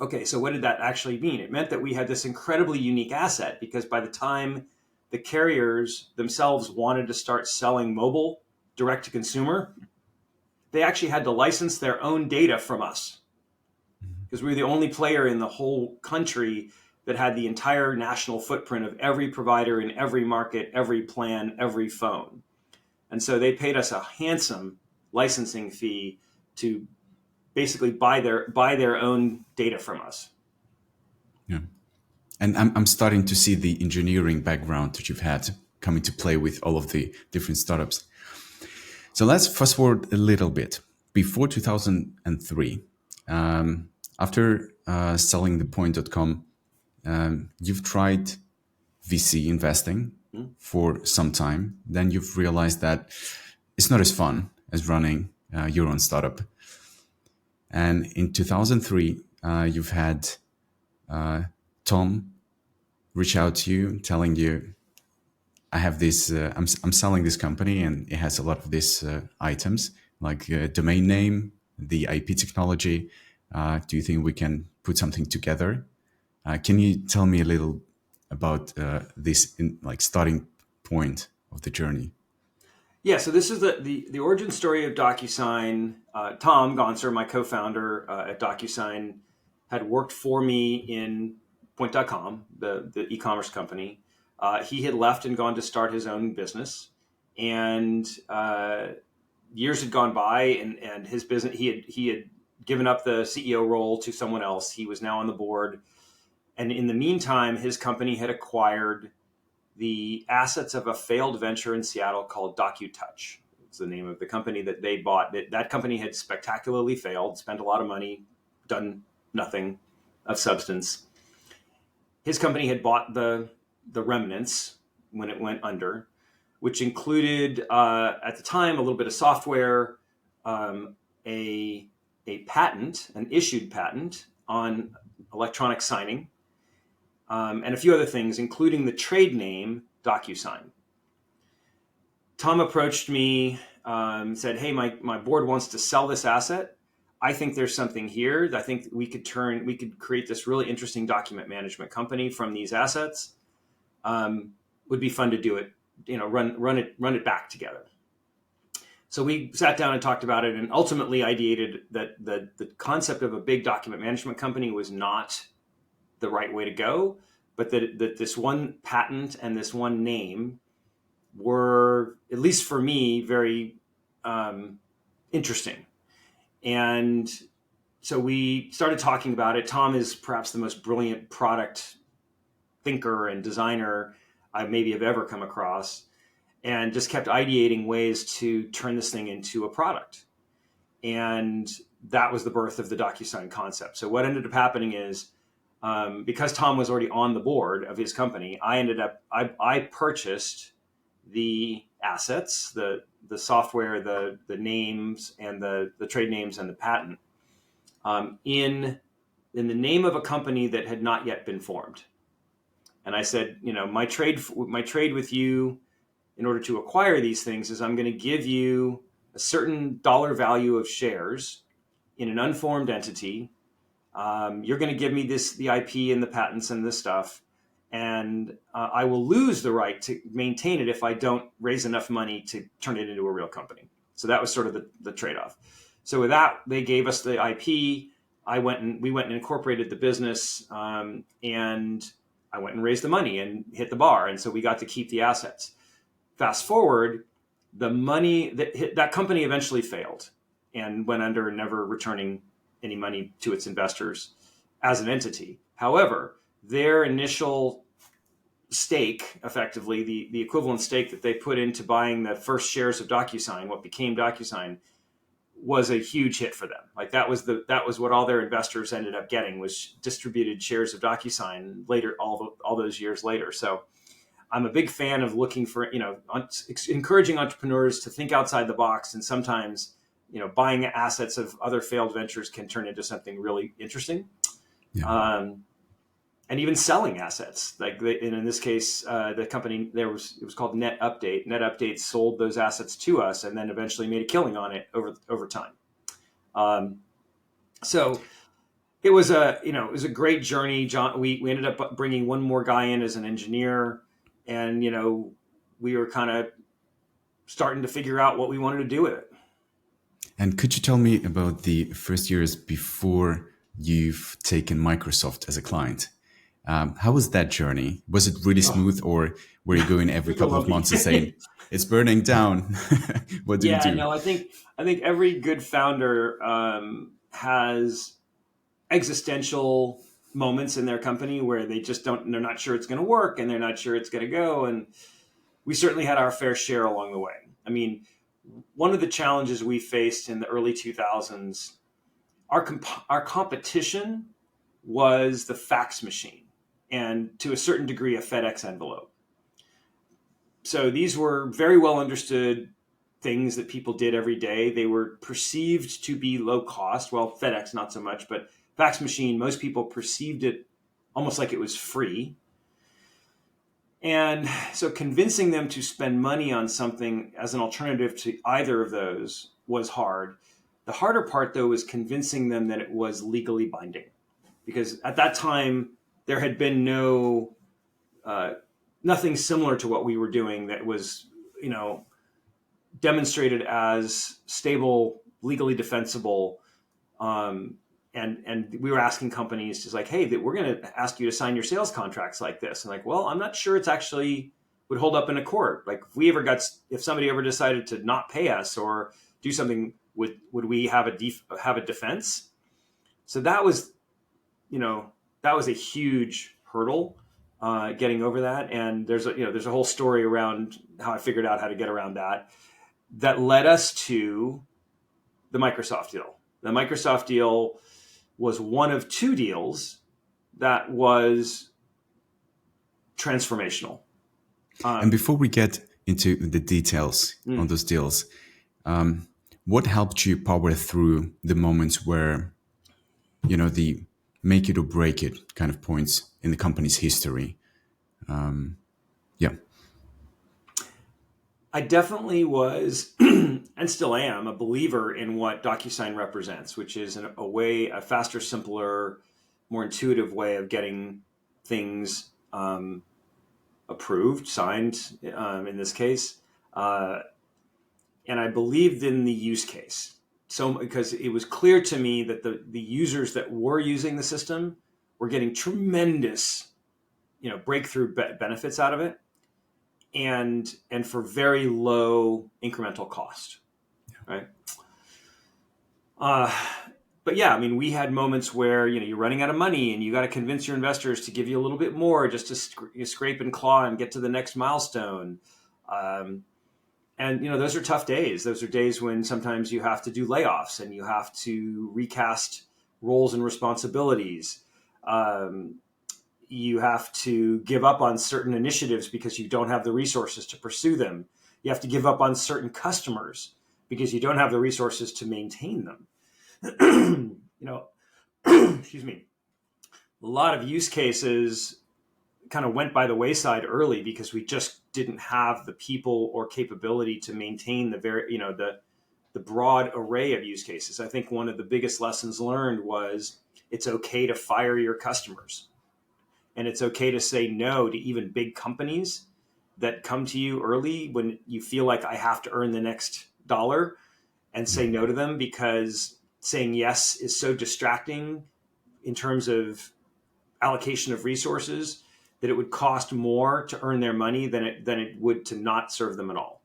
[SPEAKER 1] Okay, so what did that actually mean? It meant that we had this incredibly unique asset, because by the time the carriers themselves wanted to start selling mobile direct to consumer, they actually had to license their own data from us, because we were the only player in the whole country that had the entire national footprint of every provider in every market, every plan, every phone. And so they paid us a handsome licensing fee to basically buy their own data from us.
[SPEAKER 2] Yeah. And I'm starting to see the engineering background that you've had come into play with all of the different startups. So let's fast forward a little bit. Before 2003, after selling the point.com, you've tried VC investing for some time. Then you've realized that it's not as fun as running your own startup. And in 2003, you've had Tom reach out to you, telling you, I have this, I'm selling this company and it has a lot of these items like domain name, the IP technology. Do you think we can put something together? Can you tell me a little about this starting point of the journey?
[SPEAKER 1] Yeah, so this is the origin story of DocuSign. Tom Gonser, my co-founder at DocuSign, had worked for me in point.com, the e-commerce company. He had left and gone to start his own business, and years had gone by, and his business, he had given up the CEO role to someone else. He was now on the board, and in the meantime, his company had acquired the assets of a failed venture in Seattle called DocuTouch. It's the name of the company that they bought. That company had spectacularly failed, spent a lot of money, done nothing of substance. His company had bought the remnants when it went under, which included, at the time, a little bit of software, a patent, an issued patent on electronic signing, and a few other things, including the trade name DocuSign. Tom approached me, said, hey, my board wants to sell this asset. I think there's something here. I think we could create this really interesting document management company from these assets. Would be fun to do it, run it back together. So we sat down and talked about it, and ultimately ideated that the concept of a big document management company was not the right way to go, but that this one patent and this one name were, at least for me, very interesting. And so we started talking about it. Tom is perhaps the most brilliant product thinker and designer I maybe have ever come across, and just kept ideating ways to turn this thing into a product. And that was the birth of the DocuSign concept. So what ended up happening is, because Tom was already on the board of his company, I purchased the assets, the software, the names, and the trade names and the patent, in the name of a company that had not yet been formed. And I said, my trade with you in order to acquire these things is I'm going to give you a certain dollar value of shares in an unformed entity. You're going to give me the IP and the patents and this stuff, and I will lose the right to maintain it if I don't raise enough money to turn it into a real company. So that was sort of the trade-off. So with that, they gave us the IP. We went and incorporated the business, and I went and raised the money and hit the bar. And so we got to keep the assets. Fast forward, the money that company eventually failed and went under, never returning any money to its investors as an entity. However, their initial stake, effectively the equivalent stake that they put into buying the first shares of DocuSign, what became DocuSign, was a huge hit for them. Like that was what all their investors ended up getting, was distributed shares of DocuSign later, all those years later. So I'm a big fan of looking for, encouraging entrepreneurs to think outside the box, and sometimes, buying assets of other failed ventures can turn into something really interesting.
[SPEAKER 2] Yeah.
[SPEAKER 1] And even selling assets, in this case, the company it was called Net Update. Net Update sold those assets to us, and then eventually made a killing on it over time. So it was a great journey. John, we ended up bringing one more guy in as an engineer, and we were kind of starting to figure out what we wanted to do with it.
[SPEAKER 2] And could you tell me about the first years before you've taken Microsoft as a client? How was that journey? Was it really smooth, or were you going every couple of months and saying, it's burning down? What do you do?
[SPEAKER 1] No, I think every good founder has existential moments in their company where they're not sure it's going to work, and they're not sure it's going to go. And we certainly had our fair share along the way. I mean, one of the challenges we faced in the early 2000s, our competition was the fax machine, and to a certain degree, a FedEx envelope. So these were very well understood things that people did every day. They were perceived to be low cost. Well, FedEx, not so much, but fax machine, most people perceived it almost like it was free. And so convincing them to spend money on something as an alternative to either of those was hard. The harder part, though, was convincing them that it was legally binding, because at that time, there had been nothing similar to what we were doing that was, demonstrated as stable, legally defensible. And we were asking companies just like, hey, we're going to ask you to sign your sales contracts like this. And like, well, I'm not sure it's actually would hold up in a court. Like if somebody ever decided to not pay us or do something, would we have a defense? So that was a huge hurdle, getting over that. And there's a whole story around how I figured out how to get around that led us to the Microsoft deal. The Microsoft deal was one of two deals that was transformational.
[SPEAKER 2] And before we get into the details on those deals, what helped you power through the moments where, the make it or break it kind of points in the company's history?
[SPEAKER 1] I definitely was, and still am, a believer in what DocuSign represents, which is a faster, simpler, more intuitive way of getting things approved, signed, in this case. And I believed in the use case. So, because it was clear to me that the users that were using the system were getting tremendous, breakthrough benefits out of it, and for very low incremental cost, right? But yeah, I mean, we had moments where you're running out of money, and you got to convince your investors to give you a little bit more just to scrape and claw and get to the next milestone. And those are tough days. Those are days when sometimes you have to do layoffs and you have to recast roles and responsibilities. You have to give up on certain initiatives because you don't have the resources to pursue them. You have to give up on certain customers because you don't have the resources to maintain them. Excuse me. A lot of use cases kind of went by the wayside early because we just didn't have the people or capability to maintain the broad array of use cases. I think one of the biggest lessons learned was it's okay to fire your customers, and it's okay to say no to even big companies that come to you early when you feel like I have to earn the next dollar, and say no to them, because saying yes is so distracting in terms of allocation of resources that it would cost more to earn their money than it would to not serve them at all.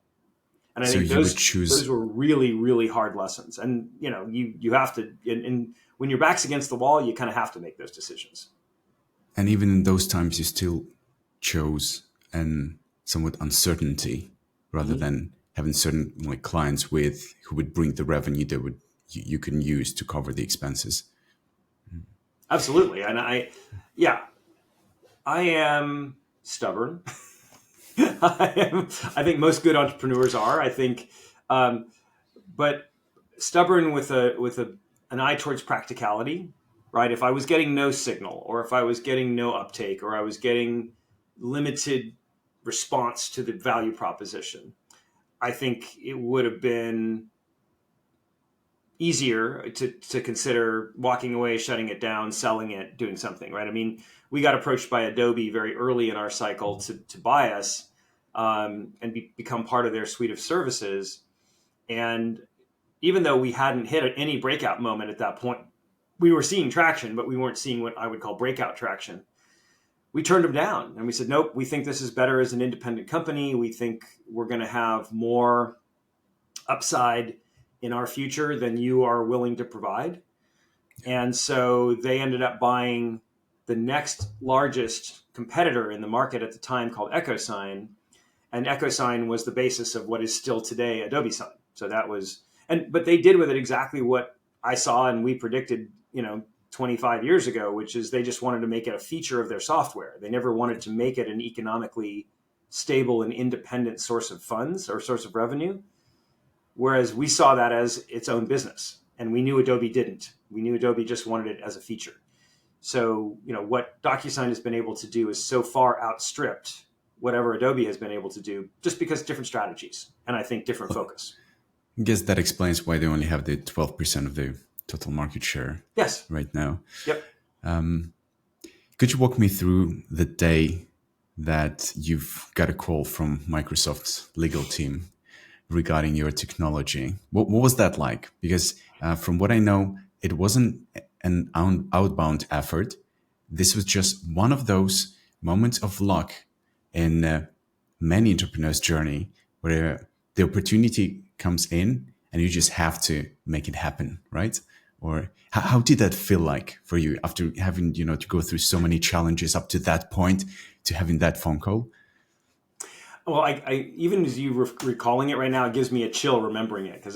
[SPEAKER 1] And I think those were really, really hard lessons. And you have to, and when your back's against the wall, you kind of have to make those decisions.
[SPEAKER 2] And even in those times, you still chose an somewhat uncertainty rather than having certain clients who would bring the revenue that would you can use to cover the expenses.
[SPEAKER 1] Absolutely. And I am stubborn. I think most good entrepreneurs are, I think, but stubborn with an eye towards practicality, right? If I was getting no signal, or if I was getting no uptake, or I was getting limited response to the value proposition, I think it would have been easier to consider walking away, shutting it down, selling it, doing something, right? I mean, we got approached by Adobe very early in our cycle to buy us and become part of their suite of services. And even though we hadn't hit any breakout moment at that point, we were seeing traction, but we weren't seeing what I would call breakout traction. We turned them down and we said, nope, we think this is better as an independent company. We think we're going to have more upside in our future than you are willing to provide. And so they ended up buying the next largest competitor in the market at the time, called EchoSign. And EchoSign was the basis of what is still today Adobe Sign. So that was, but they did with it exactly what I saw and we predicted, 25 years ago, which is they just wanted to make it a feature of their software. They never wanted to make it an economically stable and independent source of funds or source of revenue. Whereas we saw that as its own business, and we knew Adobe didn't. We knew Adobe just wanted it as a feature. So, what DocuSign has been able to do is so far outstripped whatever Adobe has been able to do, just because different strategies and I think different focus.
[SPEAKER 2] I guess that explains why they only have the 12% of the total market share.
[SPEAKER 1] Yes.
[SPEAKER 2] Right now.
[SPEAKER 1] Yep.
[SPEAKER 2] Could you walk me through the day that you've got a call from Microsoft's legal team regarding your technology? What was that like? Because from what I know, it wasn't an outbound effort. This was just one of those moments of luck in many entrepreneurs' journey where the opportunity comes in and you just have to make it happen, right? Or how did that feel like for you after having, to go through so many challenges up to that point to having that phone call?
[SPEAKER 1] Well, I even as you recalling it right now, it gives me a chill remembering it, because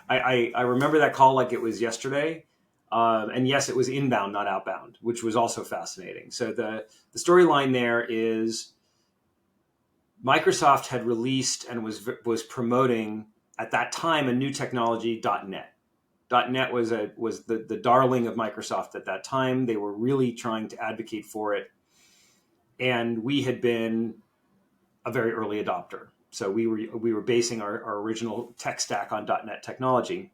[SPEAKER 1] I remember that call like it was yesterday. And yes, it was inbound, not outbound, which was also fascinating. So the storyline there is Microsoft had released and was promoting at that time a new technology, .NET. .NET was the darling of Microsoft at that time. They were really trying to advocate for it, and we had been a very early adopter. So we were basing our original tech stack on .NET technology.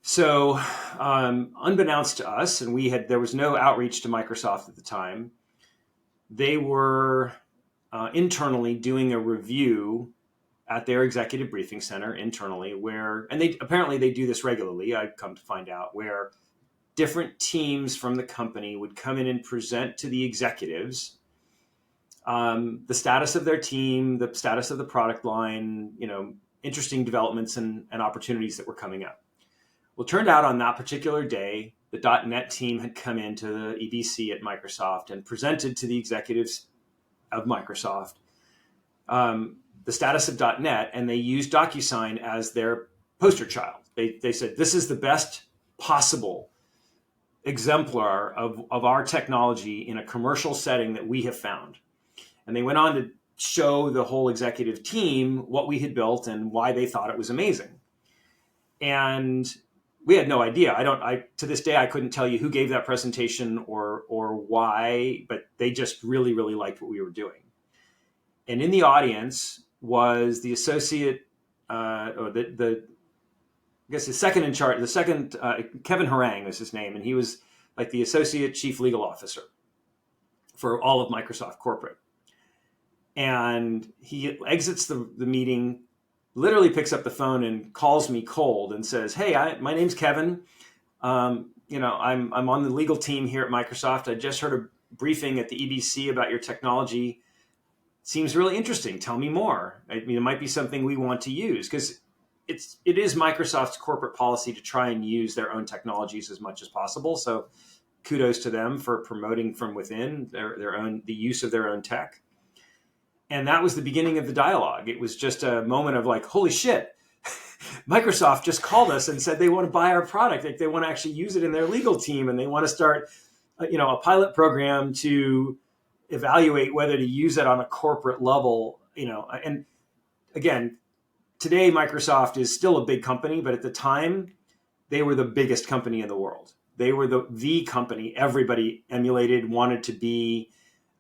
[SPEAKER 1] So unbeknownst to us, and there was no outreach to Microsoft at the time, they were internally doing a review at their executive briefing center internally, and they do this regularly, I've come to find out, where different teams from the company would come in and present to the executives the status of their team, the status of the product line, interesting developments and opportunities that were coming up. Well, it turned out on that particular day, the .NET team had come into the EBC at Microsoft and presented to the executives of Microsoft the status of .NET, and they used DocuSign as their poster child. They said, this is the best possible exemplar of our technology in a commercial setting that we have found. And they went on to show the whole executive team what we had built and why they thought it was amazing. And we had no idea. To this day, I couldn't tell you who gave that presentation or why, but they just really, really liked what we were doing. And in the audience was the associate, the second in charge, Kevin Harang was his name. And he was like the associate chief legal officer for all of Microsoft corporate. And he exits the meeting, literally picks up the phone and calls me cold and says, hey, my name's Kevin. I'm on the legal team here at Microsoft. I just heard a briefing at the EBC about your technology. Seems really interesting. Tell me more. I mean, it might be something we want to use, because it is Microsoft's corporate policy to try and use their own technologies as much as possible. So kudos to them for promoting from within the use of their own tech. And that was the beginning of the dialogue. It was just a moment of like, holy shit, Microsoft just called us and said they want to buy our product. Like they want to actually use it in their legal team, and they want to start, a pilot program to evaluate whether to use it on a corporate level. And again, today Microsoft is still a big company, but at the time, they were the biggest company in the world. They were the company everybody emulated, wanted to be.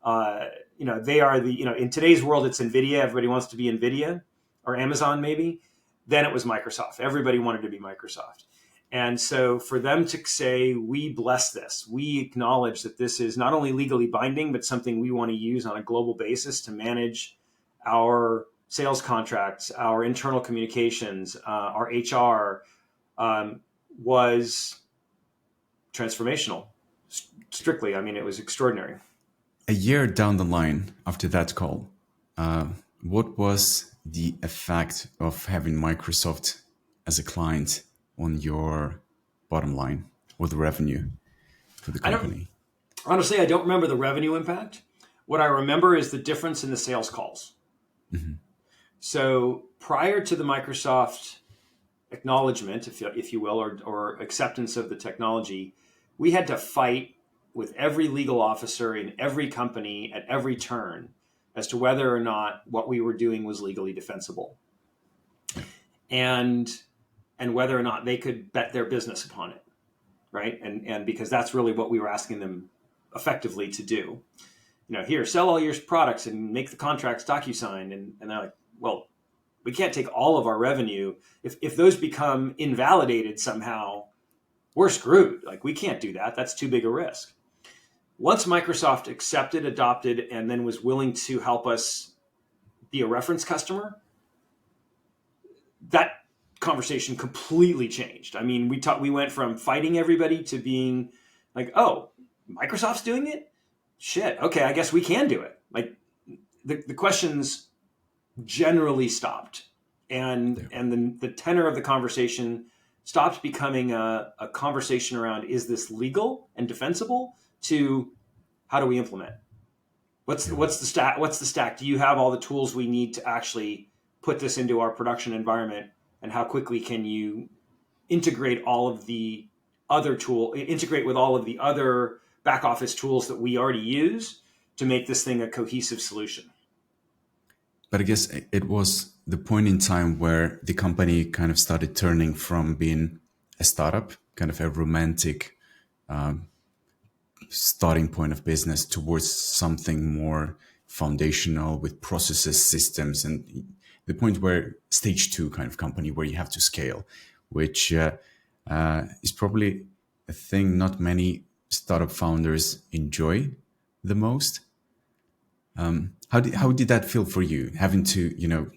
[SPEAKER 1] They are in today's world, it's NVIDIA. Everybody wants to be NVIDIA or Amazon, maybe. Then it was Microsoft. Everybody wanted to be Microsoft. And so for them to say, we bless this, we acknowledge that this is not only legally binding, but something we want to use on a global basis to manage our sales contracts, our internal communications, our HR, was transformational. Strictly, I mean, it was extraordinary.
[SPEAKER 2] A year down the line after that call, what was the effect of having Microsoft as a client on your bottom line or the revenue for the company?
[SPEAKER 1] Honestly, I don't remember the revenue impact. What I remember is the difference in the sales calls. Mm-hmm. So prior to the Microsoft acknowledgement, if you will, or acceptance of the technology, we had to fight with every legal officer in every company at every turn as to whether or not what we were doing was legally defensible, and whether or not they could bet their business upon it, right? And because that's really what we were asking them effectively to do. Here, sell all your products and make the contracts DocuSign, and they're like, well, we can't take all of our revenue. If those become invalidated somehow, we're screwed. Like, we can't do that. That's too big a risk. Once Microsoft accepted, adopted, and then was willing to help us be a reference customer, that conversation completely changed. I mean, we went from fighting everybody to being like, oh, Microsoft's doing it? Shit. Okay, I guess we can do it. Like, the questions generally stopped, and the tenor of the conversation stopped becoming a conversation around, is this legal and defensible, to how do we implement? What's the stack? Do you have all the tools we need to actually put this into our production environment? And how quickly can you integrate with all of the other back office tools that we already use to make this thing a cohesive solution?
[SPEAKER 2] But I guess it was the point in time where the company kind of started turning from being a startup, kind of a romantic starting point of business, towards something more foundational with processes, systems, and the point where stage 2 kind of company where you have to scale, which is probably a thing not many startup founders enjoy the most. How did that feel for you, having to,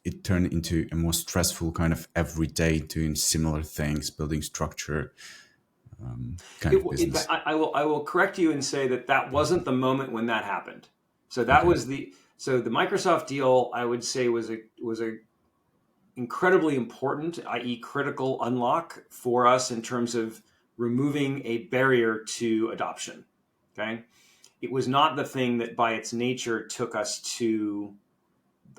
[SPEAKER 2] it turned into a more stressful kind of everyday doing similar things, building structure kind of business?
[SPEAKER 1] I will correct you and say that wasn't the moment when that happened. So that was the Microsoft deal, I would say, was a incredibly important, i.e. critical unlock for us in terms of removing a barrier to adoption. Okay. It was not the thing that by its nature took us to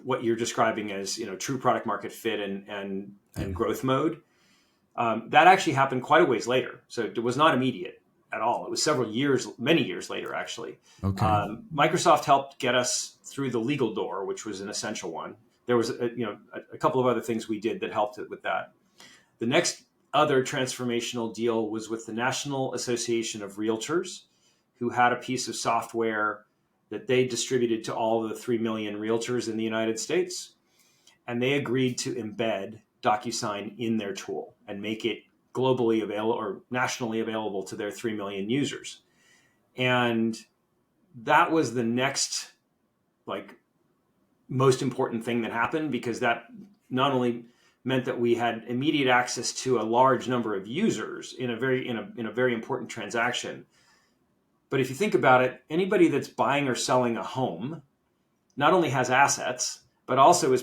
[SPEAKER 1] what you're describing as, true product market fit and growth mode. That actually happened quite a ways later. So it was not immediate at all. It was many years later, actually.
[SPEAKER 2] Okay.
[SPEAKER 1] Microsoft helped get us through the legal door, which was an essential one. There was a couple of other things we did that helped it with that. The next other transformational deal was with the National Association of Realtors, who had a piece of software that they distributed to all of the 3 million realtors in the United States. And they agreed to embed DocuSign in their tool and make it globally available or nationally available to their 3 million users. And that was the next, most important thing that happened, because that not only meant that we had immediate access to a large number of users in a very important transaction. But if you think about it, anybody that's buying or selling a home not only has assets, but also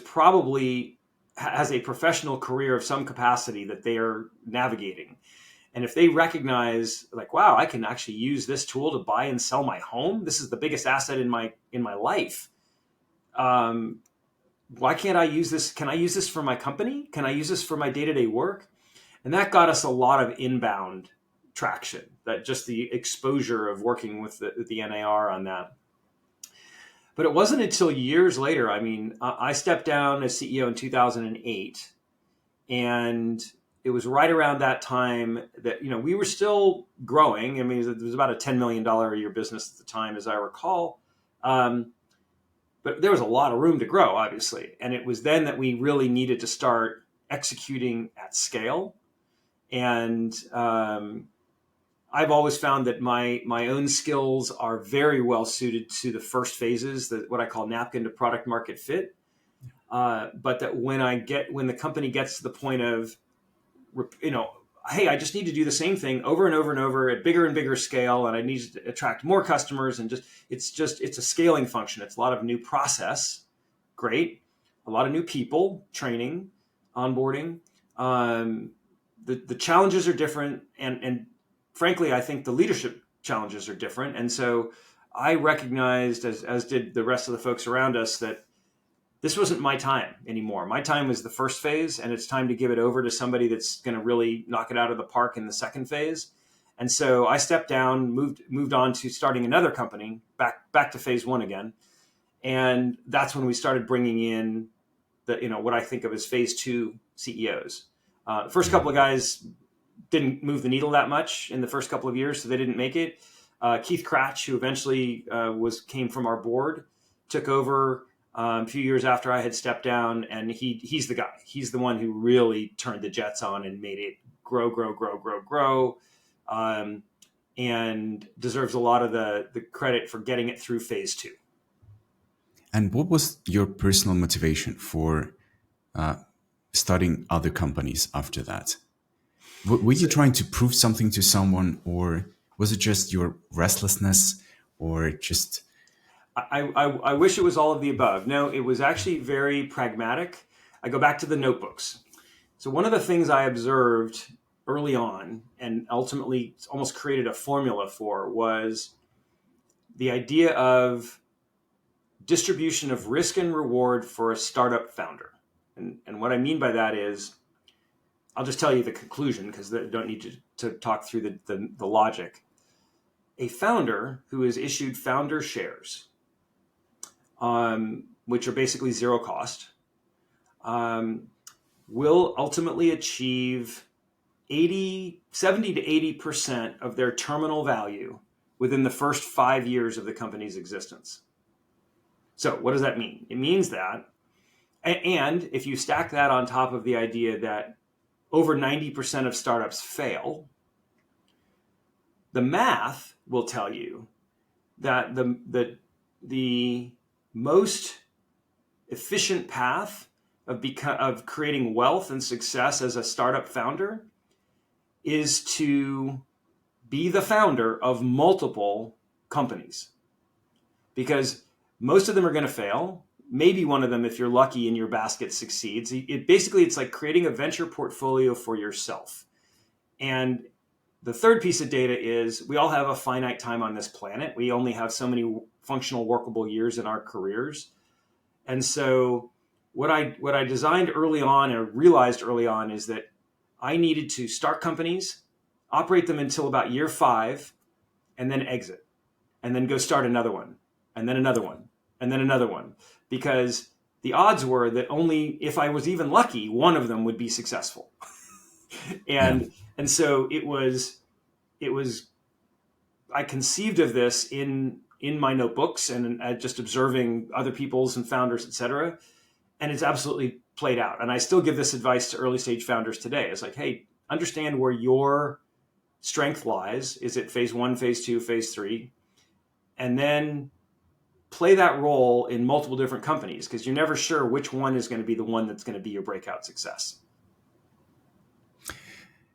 [SPEAKER 1] has a professional career of some capacity that they are navigating. And if they recognize, wow, I can actually use this tool to buy and sell my home, this is the biggest asset in my life. why can't I use this? Can I use this for my company? Can I use this for my day-to-day work? And that got us a lot of inbound traction, that just the exposure of working with the NAR on that. But it wasn't until years later. I mean, I stepped down as CEO in 2008, and it was right around that time that, we were still growing. I mean, it was about a $10 million a year business at the time, as I recall. But there was a lot of room to grow, obviously. And it was then that we really needed to start executing at scale. And I've always found that my own skills are very well suited to the first phases, what I call napkin to product market fit. But that when the company gets to the point of, hey, I just need to do the same thing over and over and over at bigger and bigger scale, and I need to attract more customers, and it's a scaling function. It's a lot of new process, great, a lot of new people, training, onboarding. The challenges are different, and frankly, I think the leadership challenges are different. And so I recognized, as did the rest of the folks around us, that this wasn't my time anymore. My time was the first phase, and it's time to give it over to somebody that's going to really knock it out of the park in the second phase. And so I stepped down, moved on to starting another company, back to phase one again. And that's when we started bringing in what I think of as phase two CEOs. The first couple of guys didn't move the needle that much in the first couple of years, so they didn't make it. Keith Cratch, who eventually came from our board, took over a few years after I had stepped down, and he's the guy. He's the one who really turned the jets on and made it grow, and deserves a lot of the credit for getting it through phase two.
[SPEAKER 2] And what was your personal motivation for starting other companies after that? Were you trying to prove something to someone, or was it just your restlessness, or just...
[SPEAKER 1] I wish it was all of the above. No, it was actually very pragmatic. I go back to the notebooks. So one of the things I observed early on, and ultimately almost created a formula for, was the idea of distribution of risk and reward for a startup founder. And what I mean by that is, I'll just tell you the conclusion, because I don't need to talk through the logic. A founder who is issued founder shares, which are basically zero cost, will ultimately achieve 70 to 80% of their terminal value within the first 5 years of the company's existence. So what does that mean? It means that, and if you stack that on top of the idea that over 90% of startups fail, the math will tell you that the most efficient path of creating wealth and success as a startup founder is to be the founder of multiple companies, because most of them are going to fail. Maybe one of them, if you're lucky, in your basket succeeds. It's like creating a venture portfolio for yourself. And the third piece of data is we all have a finite time on this planet. We only have so many functional, workable years in our careers. And so what I designed early on and realized early on is that I needed to start companies, operate them until about year 5, and then exit, and then go start another one, and then another one, and then another one. Because the odds were that only if I was even lucky, one of them would be successful. And so it was, I conceived of this in my notebooks and just observing other people's and founders, et cetera. And it's absolutely played out. And I still give this advice to early stage founders today. It's like, hey, understand where your strength lies. Is it phase 1, phase 2, phase 3? And then play that role in multiple different companies, because you're never sure which one is going to be the one that's going to be your breakout success.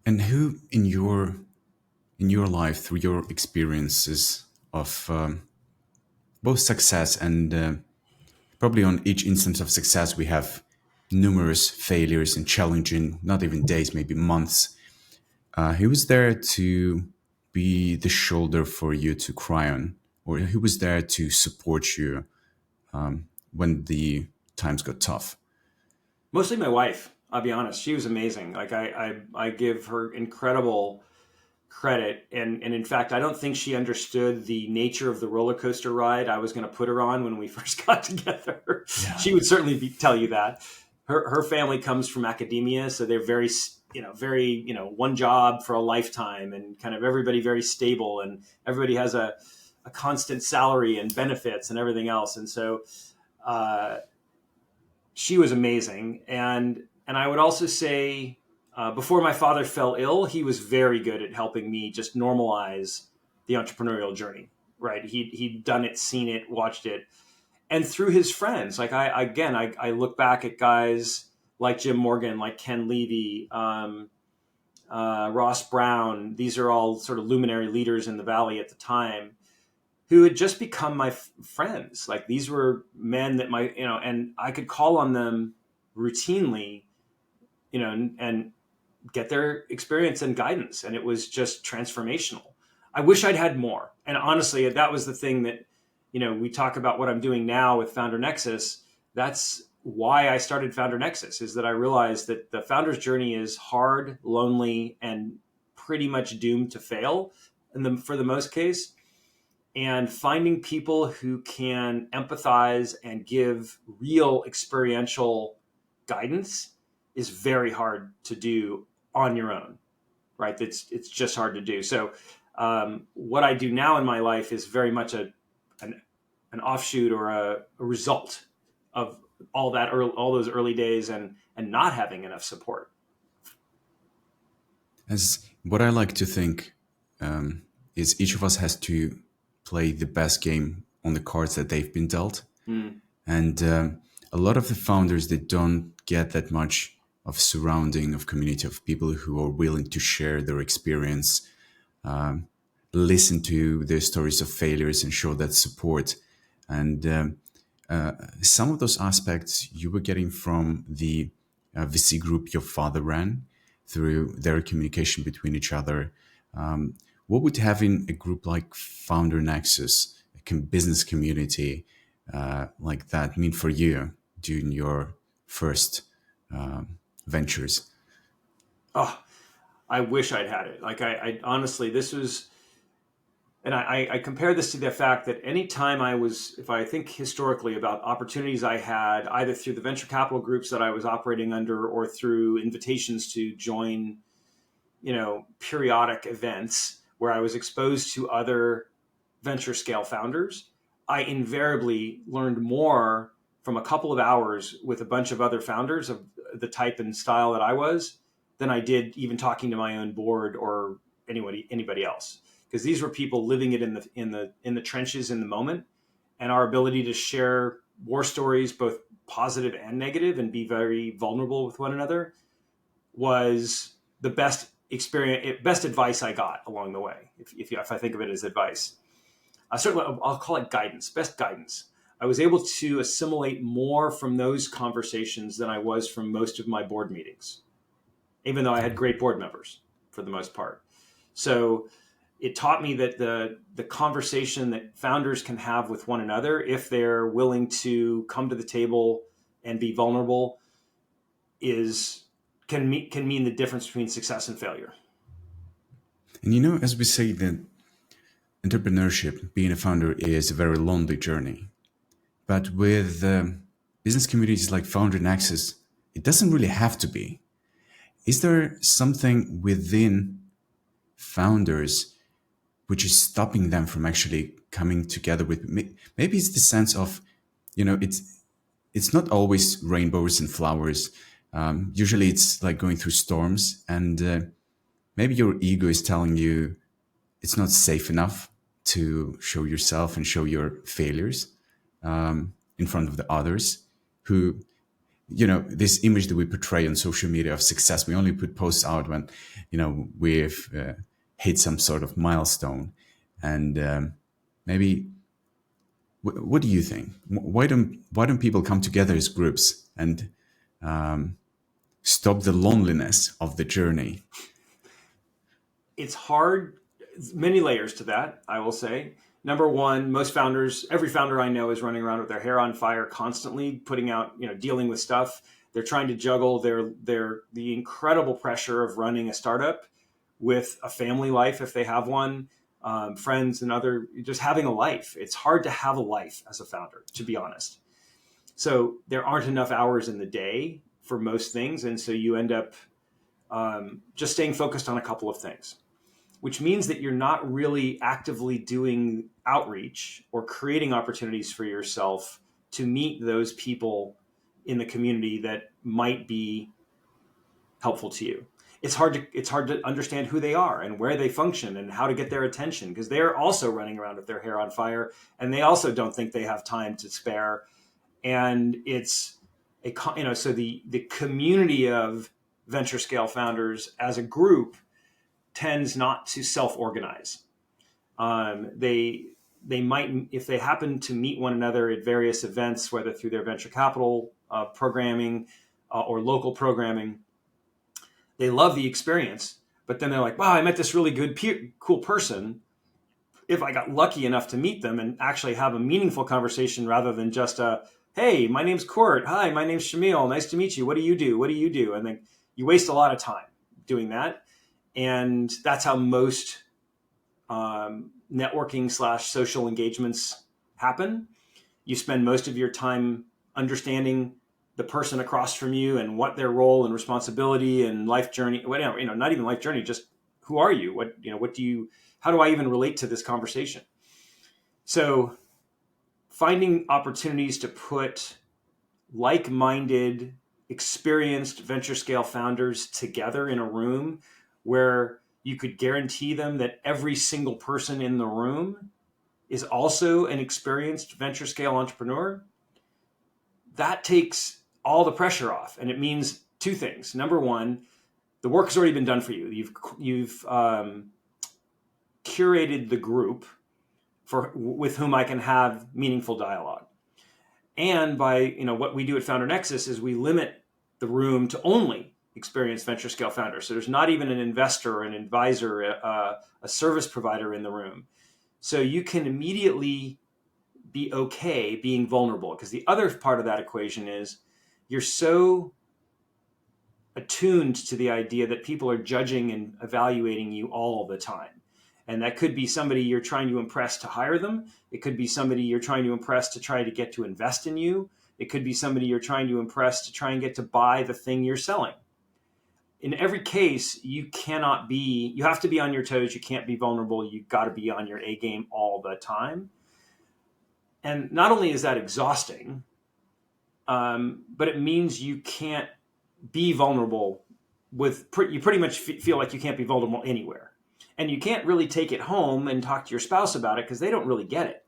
[SPEAKER 2] And who in your life, through your experiences of both success and probably on each instance of success, we have numerous failures and challenging, not even days, maybe months. Who was there to be the shoulder for you to cry on? Or who was there to support you when the times got tough?
[SPEAKER 1] Mostly my wife, I'll be honest. She was amazing. Like I give her incredible credit. And in fact, I don't think she understood the nature of the roller coaster ride I was going to put her on when we first got together.
[SPEAKER 2] Yeah.
[SPEAKER 1] She would certainly tell you that. Her family comes from academia, so they're very, one job for a lifetime, and kind of everybody very stable, and everybody has a constant salary and benefits and everything else. And so she was amazing. And I would also say, before my father fell ill, he was very good at helping me just normalize the entrepreneurial journey, right? He'd done it, seen it, watched it. And through his friends, like I look back at guys like Jim Morgan, like Ken Levy, Ross Brown. These are all sort of luminary leaders in the Valley at the time who had just become my friends. Like these were men that and I could call on them routinely, and get their experience and guidance. And it was just transformational. I wish I'd had more. And honestly, that was the thing that, we talk about what I'm doing now with Founder Nexus. That's why I started Founder Nexus, is that I realized that the founder's journey is hard, lonely, and pretty much doomed to fail for the most case. And finding people who can empathize and give real experiential guidance is very hard to do on your own, right? It's just hard to do. So what I do now in my life is very much an offshoot or a result of all those early days and not having enough support.
[SPEAKER 2] As what I like to think is each of us has to play the best game on the cards that they've been dealt. And a lot of the founders, they don't get that much of surrounding of community of people who are willing to share their experience, listen to their stories of failures and show that support. And some of those aspects you were getting from the VC group your father ran through their communication between each other. What would having a group like Founder Nexus, a business community like that mean for you during your first ventures?
[SPEAKER 1] Oh, I wish I'd had it. Like I honestly, this was, and I compare this to the fact that anytime if I think historically about opportunities I had either through the venture capital groups that I was operating under or through invitations to join, periodic events where I was exposed to other venture scale founders, I invariably learned more from a couple of hours with a bunch of other founders of the type and style that I was than I did even talking to my own board or anybody else. Because these were people living it in the trenches in the moment, and our ability to share war stories, both positive and negative, and be very vulnerable with one another was the best advice I got along the way. If I think of it as advice, certainly I'll call it guidance, best guidance. I was able to assimilate more from those conversations than I was from most of my board meetings, even though I had great board members for the most part. So it taught me that the conversation that founders can have with one another, if they're willing to come to the table and be vulnerable, can mean the difference between success and failure.
[SPEAKER 2] And as we say that entrepreneurship, being a founder, is a very lonely journey. But with business communities like Founder Nexus, it doesn't really have to be. Is there something within founders which is stopping them from actually coming together with? Maybe it's the sense of, it's not always rainbows and flowers. Usually it's like going through storms, and maybe your ego is telling you it's not safe enough to show yourself and show your failures in front of the others who, this image that we portray on social media of success, we only put posts out when, we've hit some sort of milestone. And maybe, what do you think? Why don't people come together as groups and stop the loneliness of the journey?
[SPEAKER 1] It's hard. Many layers to that, I will say. Number one, every founder I know is running around with their hair on fire constantly, putting out, dealing with stuff. They're trying to juggle the incredible pressure of running a startup with a family life if they have one, friends and just having a life. It's hard to have a life as a founder, to be honest. So there aren't enough hours in the day for most things. And so you end up just staying focused on a couple of things, which means that you're not really actively doing outreach or creating opportunities for yourself to meet those people in the community that might be helpful to you. It's hard to understand who they are and where they function and how to get their attention, because they're also running around with their hair on fire and they also don't think they have time to spare. And it's so the community of venture scale founders as a group tends not to self-organize. They might, if they happen to meet one another at various events, whether through their venture capital programming or local programming, they love the experience. But then they're like, wow, I met this really good, cool person. If I got lucky enough to meet them and actually have a meaningful conversation rather than just hey, my name's Court. Hi, my name's Shamil. Nice to meet you. What do you do? What do you do? And then you waste a lot of time doing that. And that's how most networking / social engagements happen. You spend most of your time understanding the person across from you and what their role and responsibility and life journey, whatever, not even life journey, just who are you? How do I even relate to this conversation? So finding opportunities to put like-minded, experienced venture scale founders together in a room where you could guarantee them that every single person in the room is also an experienced venture scale entrepreneur, that takes all the pressure off. And it means two things. Number one, the work has already been done for you. You've curated the group with whom I can have meaningful dialogue. And by what we do at Founder Nexus is we limit the room to only experienced venture scale founders. So there's not even an investor, an advisor, a service provider in the room. So you can immediately be okay being vulnerable, because the other part of that equation is you're so attuned to the idea that people are judging and evaluating you all the time. And that could be somebody you're trying to impress to hire them. It could be somebody you're trying to impress to try to get to invest in you. It could be somebody you're trying to impress to try and get to buy the thing you're selling. In every case, you have to be on your toes. You can't be vulnerable. You've got to be on your A game all the time. And not only is that exhausting, but it means you can't be vulnerable you pretty much feel like you can't be vulnerable anywhere. And you can't really take it home and talk to your spouse about it because they don't really get it.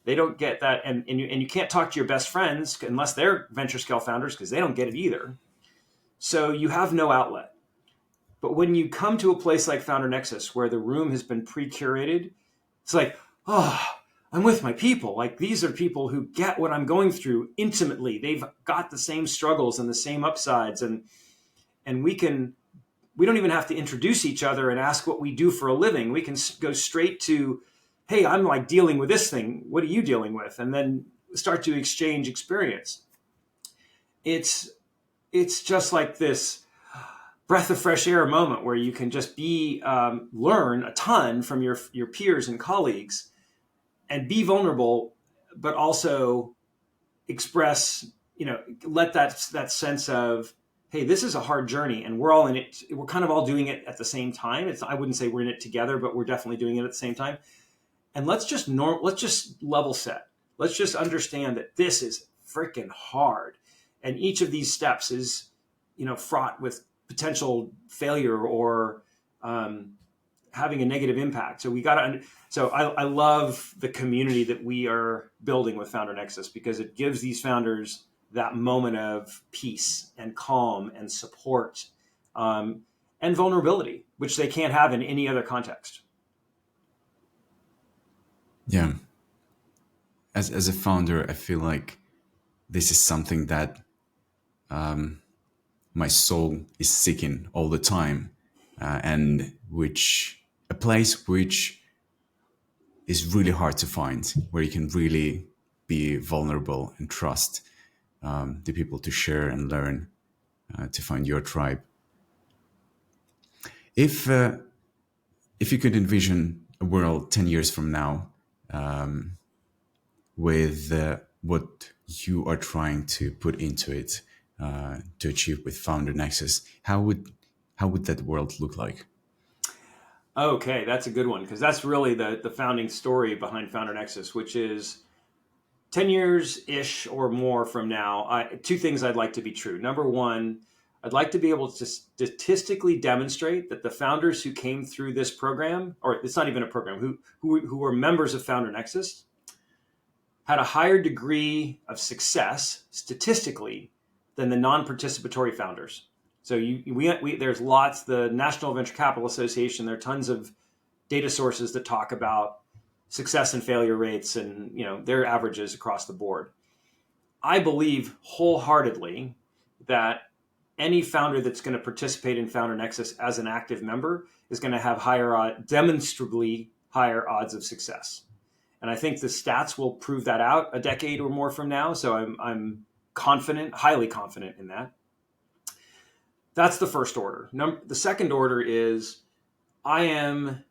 [SPEAKER 1] They don't get that. And you can't talk to your best friends unless they're venture scale founders because they don't get it either. So you have no outlet. But when you come to a place like Founder Nexus where the room has been pre-curated, it's like, oh, I'm with my people. Like, these are people who get what I'm going through intimately. They've got the same struggles and the same upsides. And we don't even have to introduce each other and ask what we do for a living. We can go straight to, hey, I'm like dealing with this thing. What are you dealing with? And then start to exchange experience. It's just like this breath of fresh air moment where you can just learn a ton from your peers and colleagues and be vulnerable, but also express, let that sense of, hey, this is a hard journey and we're all in it. We're kind of all doing it at the same time. I wouldn't say we're in it together, but we're definitely doing it at the same time. And let's just level set. Let's just understand that this is freaking hard. And each of these steps is, fraught with potential failure or having a negative impact. So I love the community that we are building with Founder Nexus because it gives these founders that moment of peace and calm and support and vulnerability, which they can't have in any other context.
[SPEAKER 2] Yeah. As a founder, I feel like this is something that my soul is seeking all the time, and a place which is really hard to find, where you can really be vulnerable and trust the people to share and learn, to find your tribe. If you could envision a world 10 years from now, with what you are trying to put into it to achieve with Founder Nexus, how would that world look like?
[SPEAKER 1] Okay, that's a good one, because that's really the founding story behind Founder Nexus, which is 10 years-ish or more from now, two things I'd like to be true. Number one, I'd like to be able to statistically demonstrate that the founders who came through this program, or it's not even a program, who were members of Founder Nexus, had a higher degree of success statistically than the non-participatory founders. So there's lots, the National Venture Capital Association, there are tons of data sources that talk about success and failure rates and their averages across the board. I believe wholeheartedly that any founder that's going to participate in Founder Nexus as an active member is going to have demonstrably higher odds of success. And I think the stats will prove that out a decade or more from now. So I'm confident, highly confident in that. That's the first order. The second order is I am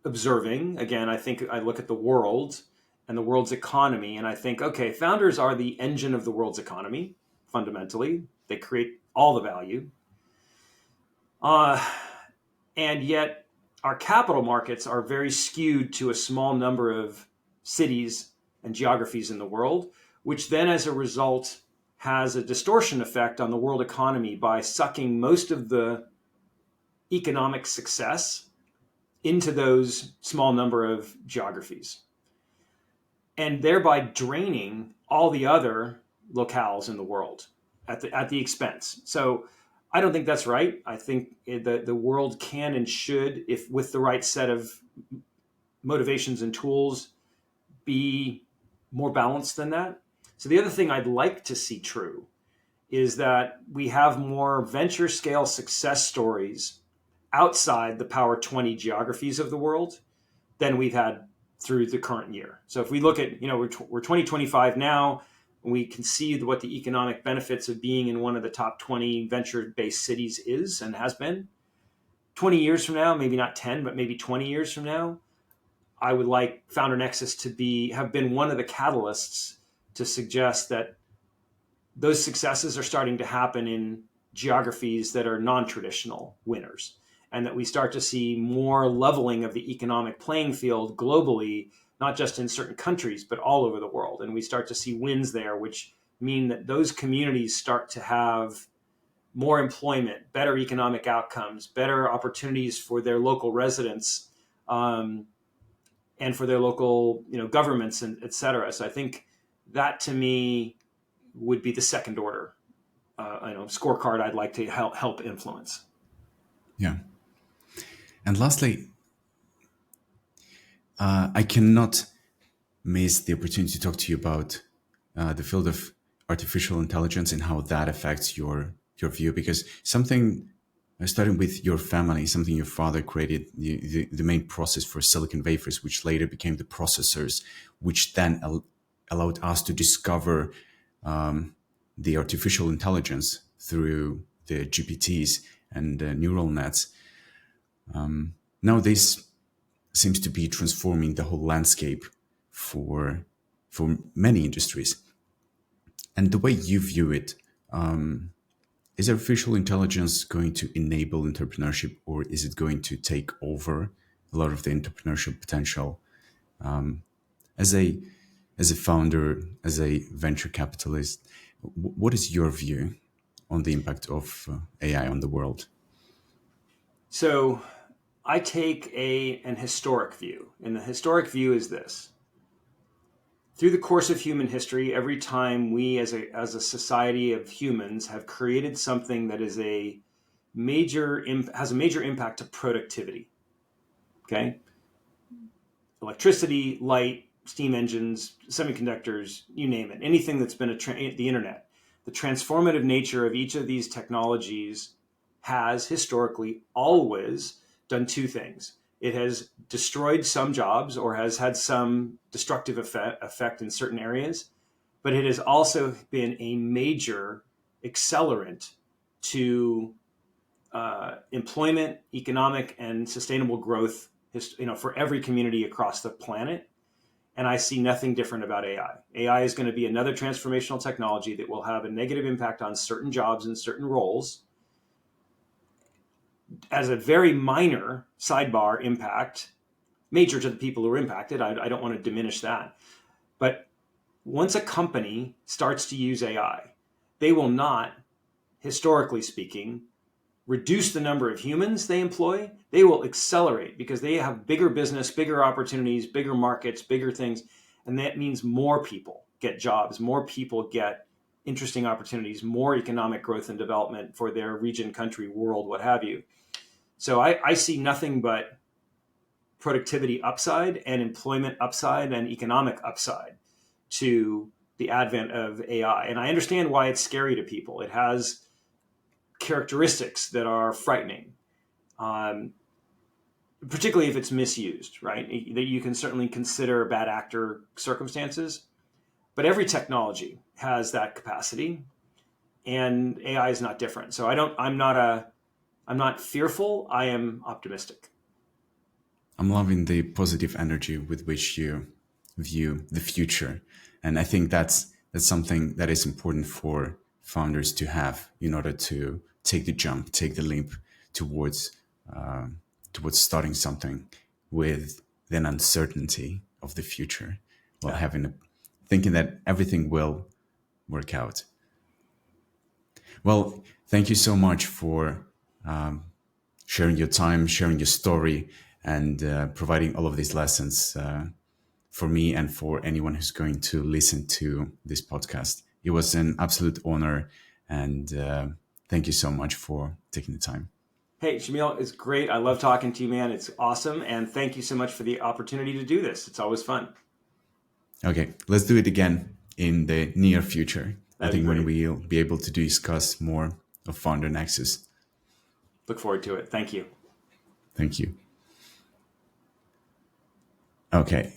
[SPEAKER 1] observing, again, I think I look at the world and the world's economy, and I think, okay, founders are the engine of the world's economy, fundamentally. They create all the value. And yet our capital markets are very skewed to a small number of cities and geographies in the world, which then as a result has a distortion effect on the world economy by sucking most of the economic success into those small number of geographies, and thereby draining all the other locales in the world at the expense. So I don't think that's right. I think the world can and should, if with the right set of motivations and tools, be more balanced than that. So the other thing I'd like to see true is that we have more venture scale success stories outside the Power 20 geographies of the world than we've had through the current year. So if we look at, we're 2025 now, we can see what the economic benefits of being in one of the top 20 venture-based cities is and has been. 20 years from now, maybe not 10, but maybe 20 years from now, I would like Founder Nexus to have been one of the catalysts to suggest that those successes are starting to happen in geographies that are non-traditional winners, and that we start to see more leveling of the economic playing field globally, not just in certain countries, but all over the world. And we start to see wins there, which mean that those communities start to have more employment, better economic outcomes, better opportunities for their local residents, and for their local, governments, and et cetera. So I think that to me would be the second order, scorecard I'd like to help influence.
[SPEAKER 2] Yeah. And lastly, I cannot miss the opportunity to talk to you about the field of artificial intelligence and how that affects your view, because something starting with your family, something your father created, the main process for silicon wafers, which later became the processors, which then allowed us to discover the artificial intelligence through the GPTs and neural nets. Now this seems to be transforming the whole landscape for many industries. And the way you view it, is artificial intelligence going to enable entrepreneurship, or is it going to take over a lot of the entrepreneurship potential? As a founder, as a venture capitalist, what is your view on the impact of AI on the world?
[SPEAKER 1] So I take an historic view, and the historic view is this. Through the course of human history, every time we as a society of humans have created something that is has a major impact to productivity. Okay? Electricity, light, steam engines, semiconductors, you name it, anything that's been the internet. The transformative nature of each of these technologies has historically always done two things: It has destroyed some jobs or has had some destructive effect in certain areas, but it has also been a major accelerant to employment, economic, and sustainable growth, for every community across the planet. And I see nothing different about AI. AI is going to be another transformational technology that will have a negative impact on certain jobs and certain roles. As a very minor sidebar impact, major to the people who are impacted, I don't want to diminish that. But once a company starts to use AI, they will not, historically speaking, reduce the number of humans they employ. They will accelerate because they have bigger business, bigger opportunities, bigger markets, bigger things. And that means more people get jobs, more people get interesting opportunities, more economic growth and development for their region, country, world, what have you. So I see nothing but productivity upside and employment upside and economic upside to the advent of AI. And I understand why it's scary to people. It has characteristics that are frightening, particularly if it's misused, right? That you can certainly consider bad actor circumstances, but every technology has that capacity, and AI is not different. So I'm not fearful. I am optimistic.
[SPEAKER 2] I'm loving the positive energy with which you view the future. And I think that's something that is important for founders to have in order to take the jump, take the leap towards starting something with an uncertainty of the future, while thinking that everything will work out. Well, thank you so much for sharing your time, sharing your story, and providing all of these lessons for me and for anyone who's going to listen to this podcast. It was an absolute honor, and thank you so much for taking the time.
[SPEAKER 1] Hey, Shamil, it's great. I love talking to you, man. It's awesome. And thank you so much for the opportunity to do this. It's always fun.
[SPEAKER 2] Okay, let's do it again in the near future.
[SPEAKER 1] That'd
[SPEAKER 2] I think
[SPEAKER 1] be
[SPEAKER 2] when
[SPEAKER 1] great.
[SPEAKER 2] we'll be able to discuss more of Founder Nexus.
[SPEAKER 1] Look forward to it. Thank you.
[SPEAKER 2] Thank you. Okay.